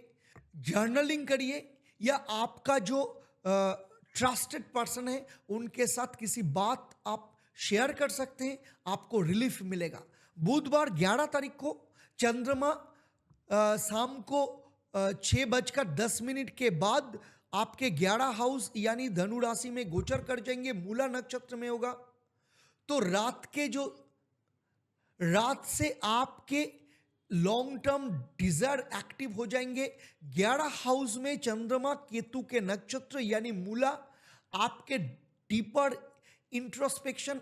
जर्नलिंग करिए या आपका जो ट्रस्टेड पर्सन है उनके साथ किसी बात आप शेयर कर सकते हैं, आपको रिलीफ मिलेगा। बुधवार 11 तारीख को चंद्रमा शाम को 6:10 के बाद आपके 11 हाउस यानी धनु राशि में गोचर कर जाएंगे, मूला नक्षत्र में होगा। तो रात से आपके लॉन्ग टर्म डिजायर एक्टिव हो जाएंगे। 11 हाउस में चंद्रमा केतु के नक्षत्र यानी मूला आपके डीपर इंट्रोस्पेक्शन,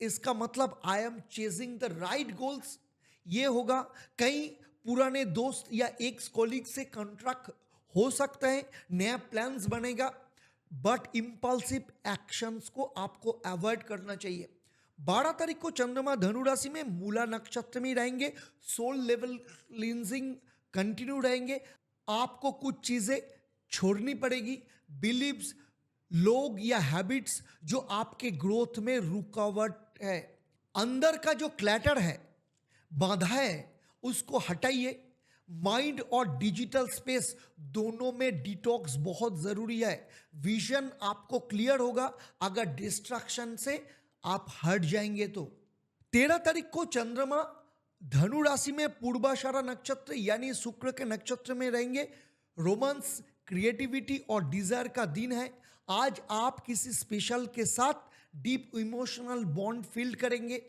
इसका मतलब I am chasing the right goals, ये होगा। कई पुराने दोस्त या एक्स कॉलीग से कॉन्ट्रैक्ट हो सकता है, नया प्लान्स बनेगा, बट इंपल्सिव एक्शंस को आपको अवॉइड करना चाहिए। 12 तारीख को चंद्रमा धनु राशि में मूला नक्षत्र में रहेंगे। सोल लेवल क्लींजिंग कंटिन्यू रहेंगे। आपको कुछ चीजें छोड़नी पड़ेगी, बिलीव्स, लोग या हैबिट्स जो आपके ग्रोथ में रुकावट है। अंदर का जो क्लैटर है, बाधा है, उसको हटाइए। माइंड और डिजिटल स्पेस दोनों में डिटॉक्स बहुत जरूरी है। विजन आपको क्लियर होगा अगर डिस्ट्रैक्शन से आप हट जाएंगे तो। 13 तारीख को चंद्रमा धनु राशि में पूर्वाषाढ़ा नक्षत्र यानी शुक्र के नक्षत्र में रहेंगे। रोमांस, क्रिएटिविटी और डिजायर का दिन है। आज आप किसी स्पेशल के साथ डीप इमोशनल बॉन्ड फील करेंगे।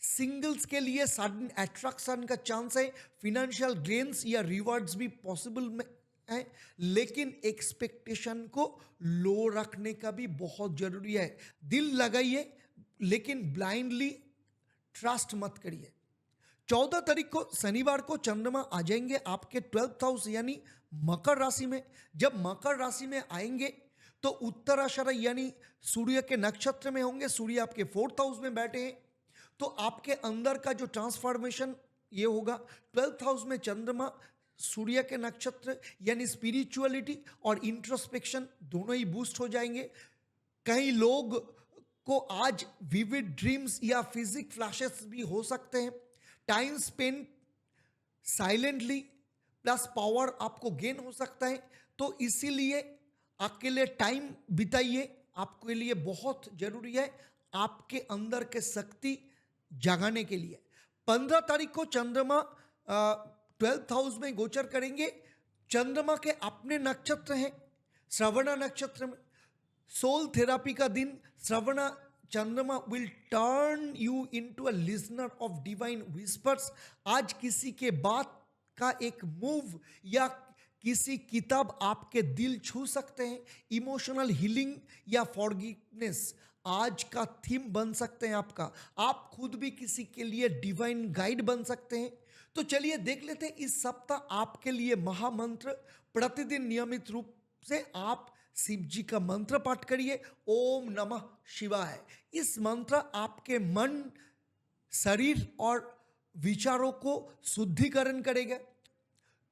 सिंगल्स के लिए सडन अट्रैक्शन का चांस है। फिनेंशियल गेन्स या रिवॉर्ड्स भी पॉसिबल है, लेकिन एक्सपेक्टेशन को लो रखने का भी बहुत जरूरी है। दिल लगाइए लेकिन ब्लाइंडली ट्रस्ट मत करिए। 14 तारीख को शनिवार को चंद्रमा आ जाएंगे आपके 12th हाउस यानी मकर राशि में। जब मकर राशि में आएंगे तो उत्तराषाढ़ा यानी सूर्य के नक्षत्र में होंगे। सूर्य आपके 4th हाउस में बैठे हैं, तो आपके अंदर का जो ट्रांसफॉर्मेशन ये होगा। 12th हाउस में चंद्रमा, सूर्य के नक्षत्र यानी स्पिरिचुअलिटी और इंट्रोस्पेक्शन दोनों ही बूस्ट हो जाएंगे। कई लोग को आज विविड ड्रीम्स या फिजिक फ्लैशेस भी हो सकते हैं। Time spend silently plus power आपको गेन हो सकता है, तो इसीलिए अकेले टाइम बिताइए, आपके लिए बहुत जरूरी है आपके अंदर के शक्ति जगाने के लिए। 15 तारीख को चंद्रमा 12th हाउस में गोचर करेंगे। चंद्रमा के अपने नक्षत्र हैं श्रवणा नक्षत्र में। सोल थेरापी का दिन। श्रवणा चंद्रमा will turn you into a listener of divine whispers. आज किसी के बात का एक मूव या किसी किताब आपके दिल छू सकते हैं। इमोशनल हीलिंग या फॉरगिवनेस आज का थीम बन सकते हैं आपका। आप खुद भी किसी के लिए डिवाइन गाइड बन सकते हैं। तो चलिए देख लेते हैं इस सप्ताह आपके लिए महामंत्र। प्रतिदिन नियमित रूप से आप शिव जी का मंत्र पाठ करिए, ओम नमः शिवाय। इस मंत्र आपके मन, शरीर और विचारों को शुद्धिकरण करेगा।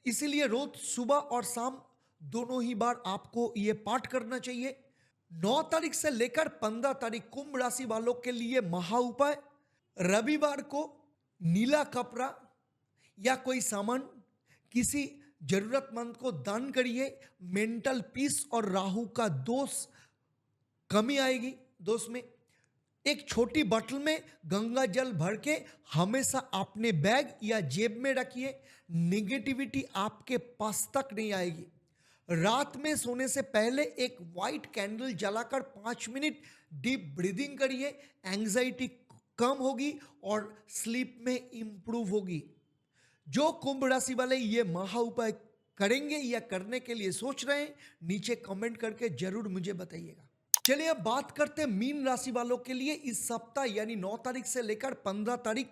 इसीलिए रोज सुबह और शाम दोनों ही बार आपको ये पाठ करना चाहिए। 9 तारीख से लेकर 15 तारीख कुंभ राशि वालों के लिए महा उपाय। रविवार को नीला कपड़ा या कोई सामान किसी जरूरतमंद को दान करिए। मेंटल पीस और राहु का दोष कमी आएगी। दोष में एक छोटी बोतल में गंगा जल भर के हमेशा अपने बैग या जेब में रखिए। निगेटिविटी आपके पास तक नहीं आएगी। रात में सोने से पहले एक वाइट कैंडल जलाकर 5 मिनट डीप ब्रीदिंग करिए। एंजाइटी कम होगी और स्लीप में इंप्रूव होगी। जो कुंभ राशि वाले ये महा उपाय करेंगे या करने के लिए सोच रहे हैं, नीचे कमेंट करके जरूर मुझे बताइएगा। चलिए अब बात करते हैं मीन राशि वालों के लिए इस सप्ताह यानी 9 तारीख से लेकर 15 तारीख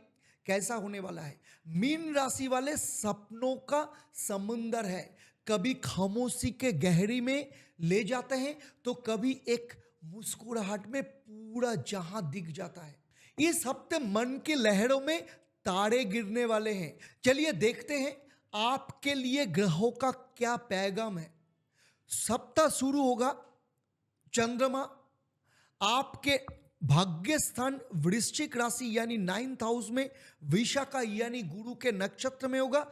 कैसा होने वाला है। मीन राशि वाले सपनों का समुंदर है। कभी खामोशी के गहरी में ले जाते हैं तो कभी एक मुस्कुराहट में पूरा जहां दिख जाता है। इस हफ्ते मन की लहरों में तारे गिरने वाले हैं। चलिए देखते हैं आपके लिए ग्रहों का क्या पैगाम है। सप्ताह शुरू होगा, चंद्रमा आपके भाग्य स्थान वृश्चिक राशि यानी 9th हाउस में विशाखा यानी गुरु के नक्षत्र में होगा।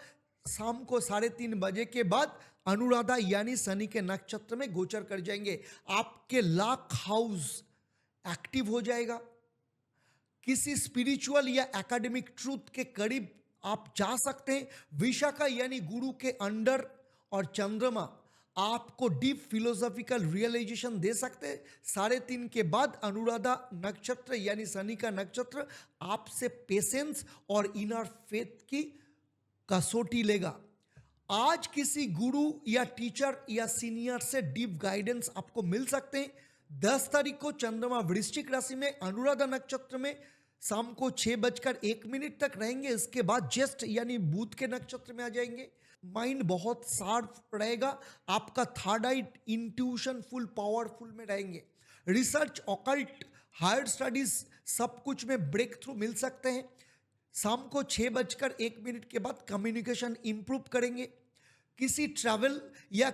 शाम को 3:30 बजे के बाद अनुराधा यानी शनि के नक्षत्र में गोचर कर जाएंगे। आपके लाख हाउस एक्टिव हो जाएगा। किसी स्पिरिचुअल या एकेडमिक ट्रूथ के करीब आप जा सकते हैं। विशाखा यानी गुरु के अंडर और चंद्रमा आपको डीप फिलोसॉफिकल रियलाइजेशन दे सकते हैं। 3:30 के बाद अनुराधा नक्षत्र यानी शनि का नक्षत्र आपसे पेशेंस और इनर फेथ की कसौटी लेगा। आज किसी गुरु या टीचर या सीनियर से डीप गाइडेंस आपको मिल सकते हैं। 10 तारीख को चंद्रमा वृश्चिक राशि में अनुराधा नक्षत्र में शाम को 6:01 तक रहेंगे। इसके बाद ज्येष्ठ यानी बुध के नक्षत्र में आ जाएंगे। माइंड बहुत शार्प रहेगा। आपका थर्ड आई इंट्यूशन फुल पावरफुल में रहेंगे। रिसर्च, ऑकल्ट, हायर स्टडीज सब कुछ में ब्रेक थ्रू मिल सकते हैं। शाम को 6:01 के बाद कम्युनिकेशन इंप्रूव करेंगे। किसी ट्रैवल या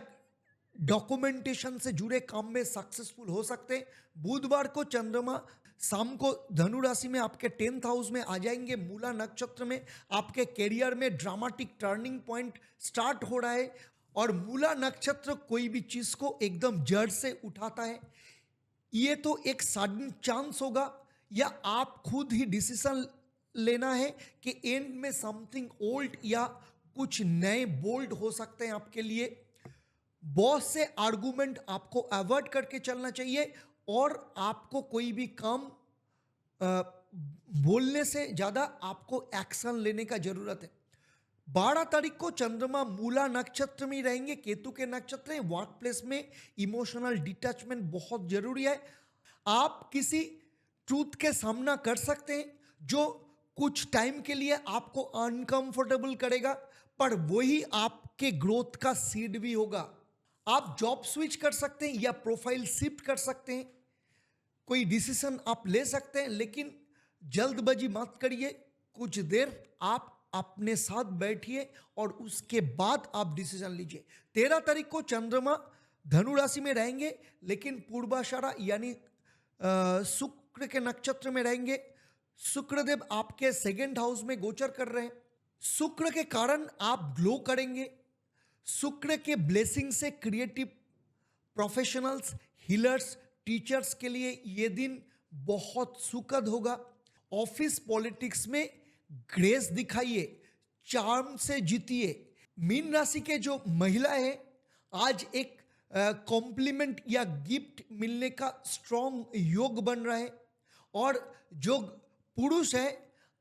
डॉक्यूमेंटेशन से जुड़े काम में सक्सेसफुल हो सकते हैं। बुधवार को चंद्रमा शाम को धनु राशि में आपके 10th हाउस में आ जाएंगे। मूला नक्षत्र में आपके करियर में ड्रामेटिक टर्निंग पॉइंट स्टार्ट हो रहा है। और मूला नक्षत्र कोई भी चीज को एकदम जड़ से उठाता है। ये तो एक सडन चांस होगा या आप खुद ही डिसीजन लेना है कि एंड में समथिंग ओल्ड या कुछ नए बोल्ड हो सकते हैं आपके लिए। बॉस से आर्गुमेंट आपको अवॉइड करके चलना चाहिए और आपको कोई भी काम बोलने से ज़्यादा आपको एक्शन लेने का जरूरत है। 12 तारीख को चंद्रमा मूला नक्षत्र में रहेंगे, केतु के नक्षत्र में। वर्क प्लेस में इमोशनल डिटैचमेंट बहुत जरूरी है। आप किसी ट्रूथ के सामना कर सकते हैं जो कुछ टाइम के लिए आपको अनकंफर्टेबल करेगा, पर वही आपके ग्रोथ का सीड भी होगा। आप जॉब स्विच कर सकते हैं या प्रोफाइल शिफ्ट कर सकते हैं। कोई डिसीजन आप ले सकते हैं, लेकिन जल्दबाजी मत करिए। कुछ देर आप अपने साथ बैठिए और उसके बाद आप डिसीजन लीजिए। 13 तारीख को चंद्रमा धनु राशि में रहेंगे, लेकिन पूर्वाषाढ़ा यानी शुक्र के नक्षत्र में रहेंगे। शुक्रदेव आपके 2nd हाउस में गोचर कर रहे हैं। शुक्र के कारण आप ग्लो करेंगे। शुक्र के ब्लेसिंग से क्रिएटिव प्रोफेशनल्स, हीलर्स, टीचर्स के लिए ये दिन बहुत सुखद होगा। ऑफिस पॉलिटिक्स में ग्रेस दिखाइए, चार्म से जीतिए। मीन राशि के जो महिला है, आज एक कॉम्प्लीमेंट या गिफ्ट मिलने का स्ट्रॉन्ग योग बन रहा है। और जो पुरुष है,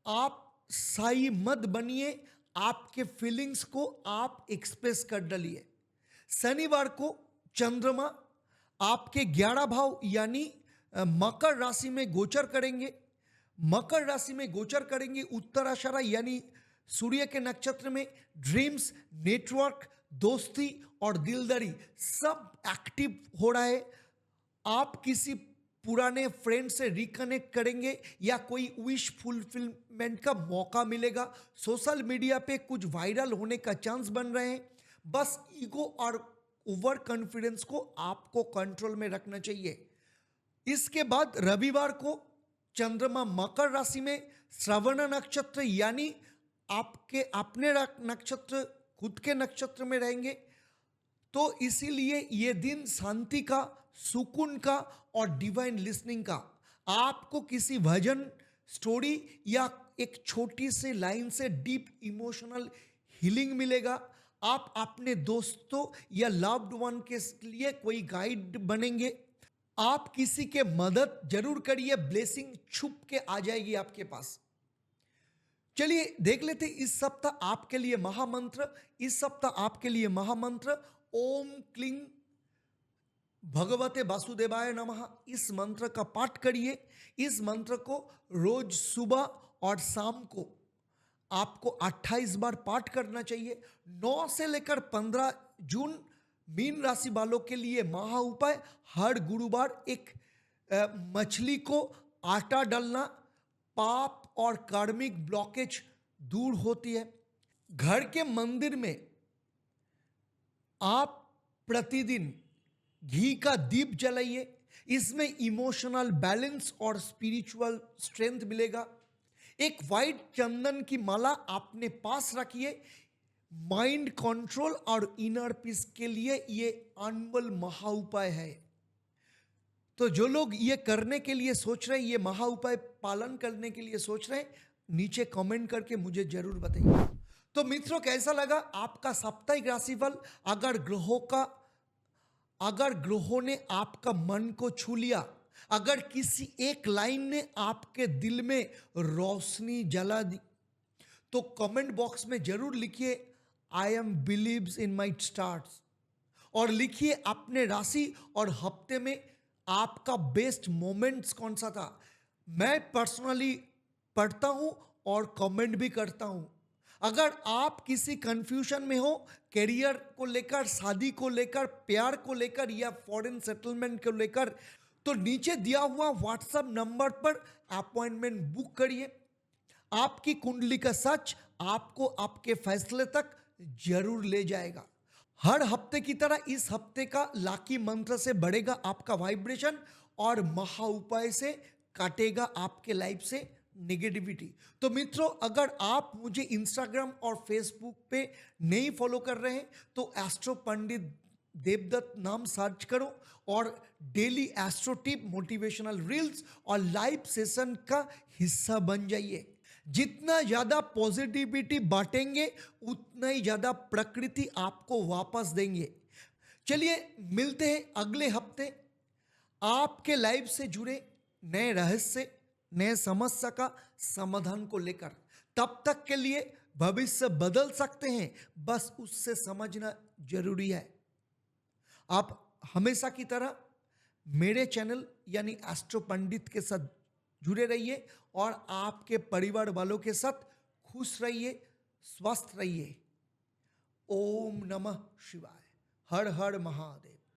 आप शाही मत बनिए, आपके फीलिंग्स को आप एक्सप्रेस कर डालिए। शनिवार को चंद्रमा आपके 11 भाव यानी मकर राशि में गोचर करेंगे। मकर राशि में गोचर करेंगे। उत्तराषाढ़ा यानी सूर्य के नक्षत्र में ड्रीम्स, नेटवर्क, दोस्ती और दिलदारी सब एक्टिव हो रहा है। आप किसी पुराने फ्रेंड से रिकनेक्ट करेंगे या कोई विश फुलफिलमेंट का मौका मिलेगा। सोशल मीडिया पे कुछ वायरल होने का चांस बन रहे हैं। बस ईगो और ओवर कॉन्फिडेंस को आपको कंट्रोल में रखना चाहिए। इसके बाद रविवार को चंद्रमा मकर राशि में श्रवण नक्षत्र यानी आपके अपने नक्षत्र, खुद के नक्षत्र में रहेंगे। तो इसीलिए ये दिन शांति का, सुकून का और डिवाइन लिसनिंग का। आपको किसी भजन, स्टोरी या एक छोटी सी लाइन से डीप इमोशनल हीलिंग मिलेगा। आप अपने दोस्तों या लव्ड वन के लिए कोई गाइड बनेंगे। आप किसी के मदद जरूर करिए, ब्लेसिंग छुप के आ जाएगी आपके पास। चलिए देख लेते इस सप्ताह आपके लिए महामंत्र। इस सप्ताह आपके लिए महामंत्र ओम क्लीं भगवते वासुदेवाय नमः। इस मंत्र का पाठ करिए। इस मंत्र को रोज सुबह और शाम को आपको 28 बार पाठ करना चाहिए। 9 से लेकर 15 जून मीन राशि वालों के लिए महा उपाय, हर गुरुवार एक मछली को आटा डालना, पाप और कार्मिक ब्लॉकेज दूर होती है। घर के मंदिर में आप प्रतिदिन घी का दीप जलाइए। इसमें इमोशनल बैलेंस और स्पिरिचुअल स्ट्रेंथ मिलेगा। एक वाइट चंदन की माला अपने पास रखिए। माइंड कंट्रोल और इनर पीस के लिए ये अनमोल महा उपाय है। तो जो लोग ये करने के लिए सोच रहे हैं, ये महा उपाय पालन करने के लिए सोच रहे हैं, नीचे कमेंट करके मुझे जरूर बताइए। तो मित्रों, कैसा लगा आपका साप्ताहिक राशिफल? अगर ग्रहों ने आपका मन को छू लिया, अगर किसी एक लाइन ने आपके दिल में रोशनी जला दी, तो कमेंट बॉक्स में जरूर लिखिए I am believes in my stars, और लिखिए अपने राशि और हफ्ते में आपका बेस्ट मोमेंट्स कौन सा था। मैं पर्सनली पढ़ता हूं और कमेंट भी करता हूं। अगर आप किसी कंफ्यूजन में हो, करियर को लेकर, शादी को लेकर, प्यार को लेकर या फॉरेन सेटलमेंट को लेकर, तो नीचे दिया हुआ व्हाट्सएप नंबर पर अपॉइंटमेंट बुक करिए। आपकी कुंडली का सच आपको आपके फैसले तक जरूर ले जाएगा। हर हफ्ते की तरह इस हफ्ते का लाकी मंत्र से बढ़ेगा आपका वाइब्रेशन और महा उपाय से काटेगा आपके लाइफ से नेगेटिविटी। तो मित्रों, अगर आप मुझे इंस्टाग्राम और फेसबुक पे नहीं फॉलो कर रहे हैं तो एस्ट्रो पंडित देवदत्त नाम सर्च करो और daily astro tip, motivational reels और लाइव सेशन का हिस्सा बन जाइए। जितना ज़्यादा पॉजिटिविटी बांटेंगे उतना ही ज़्यादा प्रकृति आपको वापस देंगे। चलिए मिलते हैं अगले हफ्ते आपके लाइफ से जुड़े नए रहस्य, नए समस्या का समाधान को लेकर। तब तक के लिए भविष्य बदल सकते हैं, बस उससे समझना जरूरी है। आप हमेशा की तरह मेरे चैनल यानी एस्ट्रो पंडित के साथ जुड़े रहिए और आपके परिवार वालों के साथ खुश रहिए, स्वस्थ रहिए। ओम नमः शिवाय। हर हर महादेव।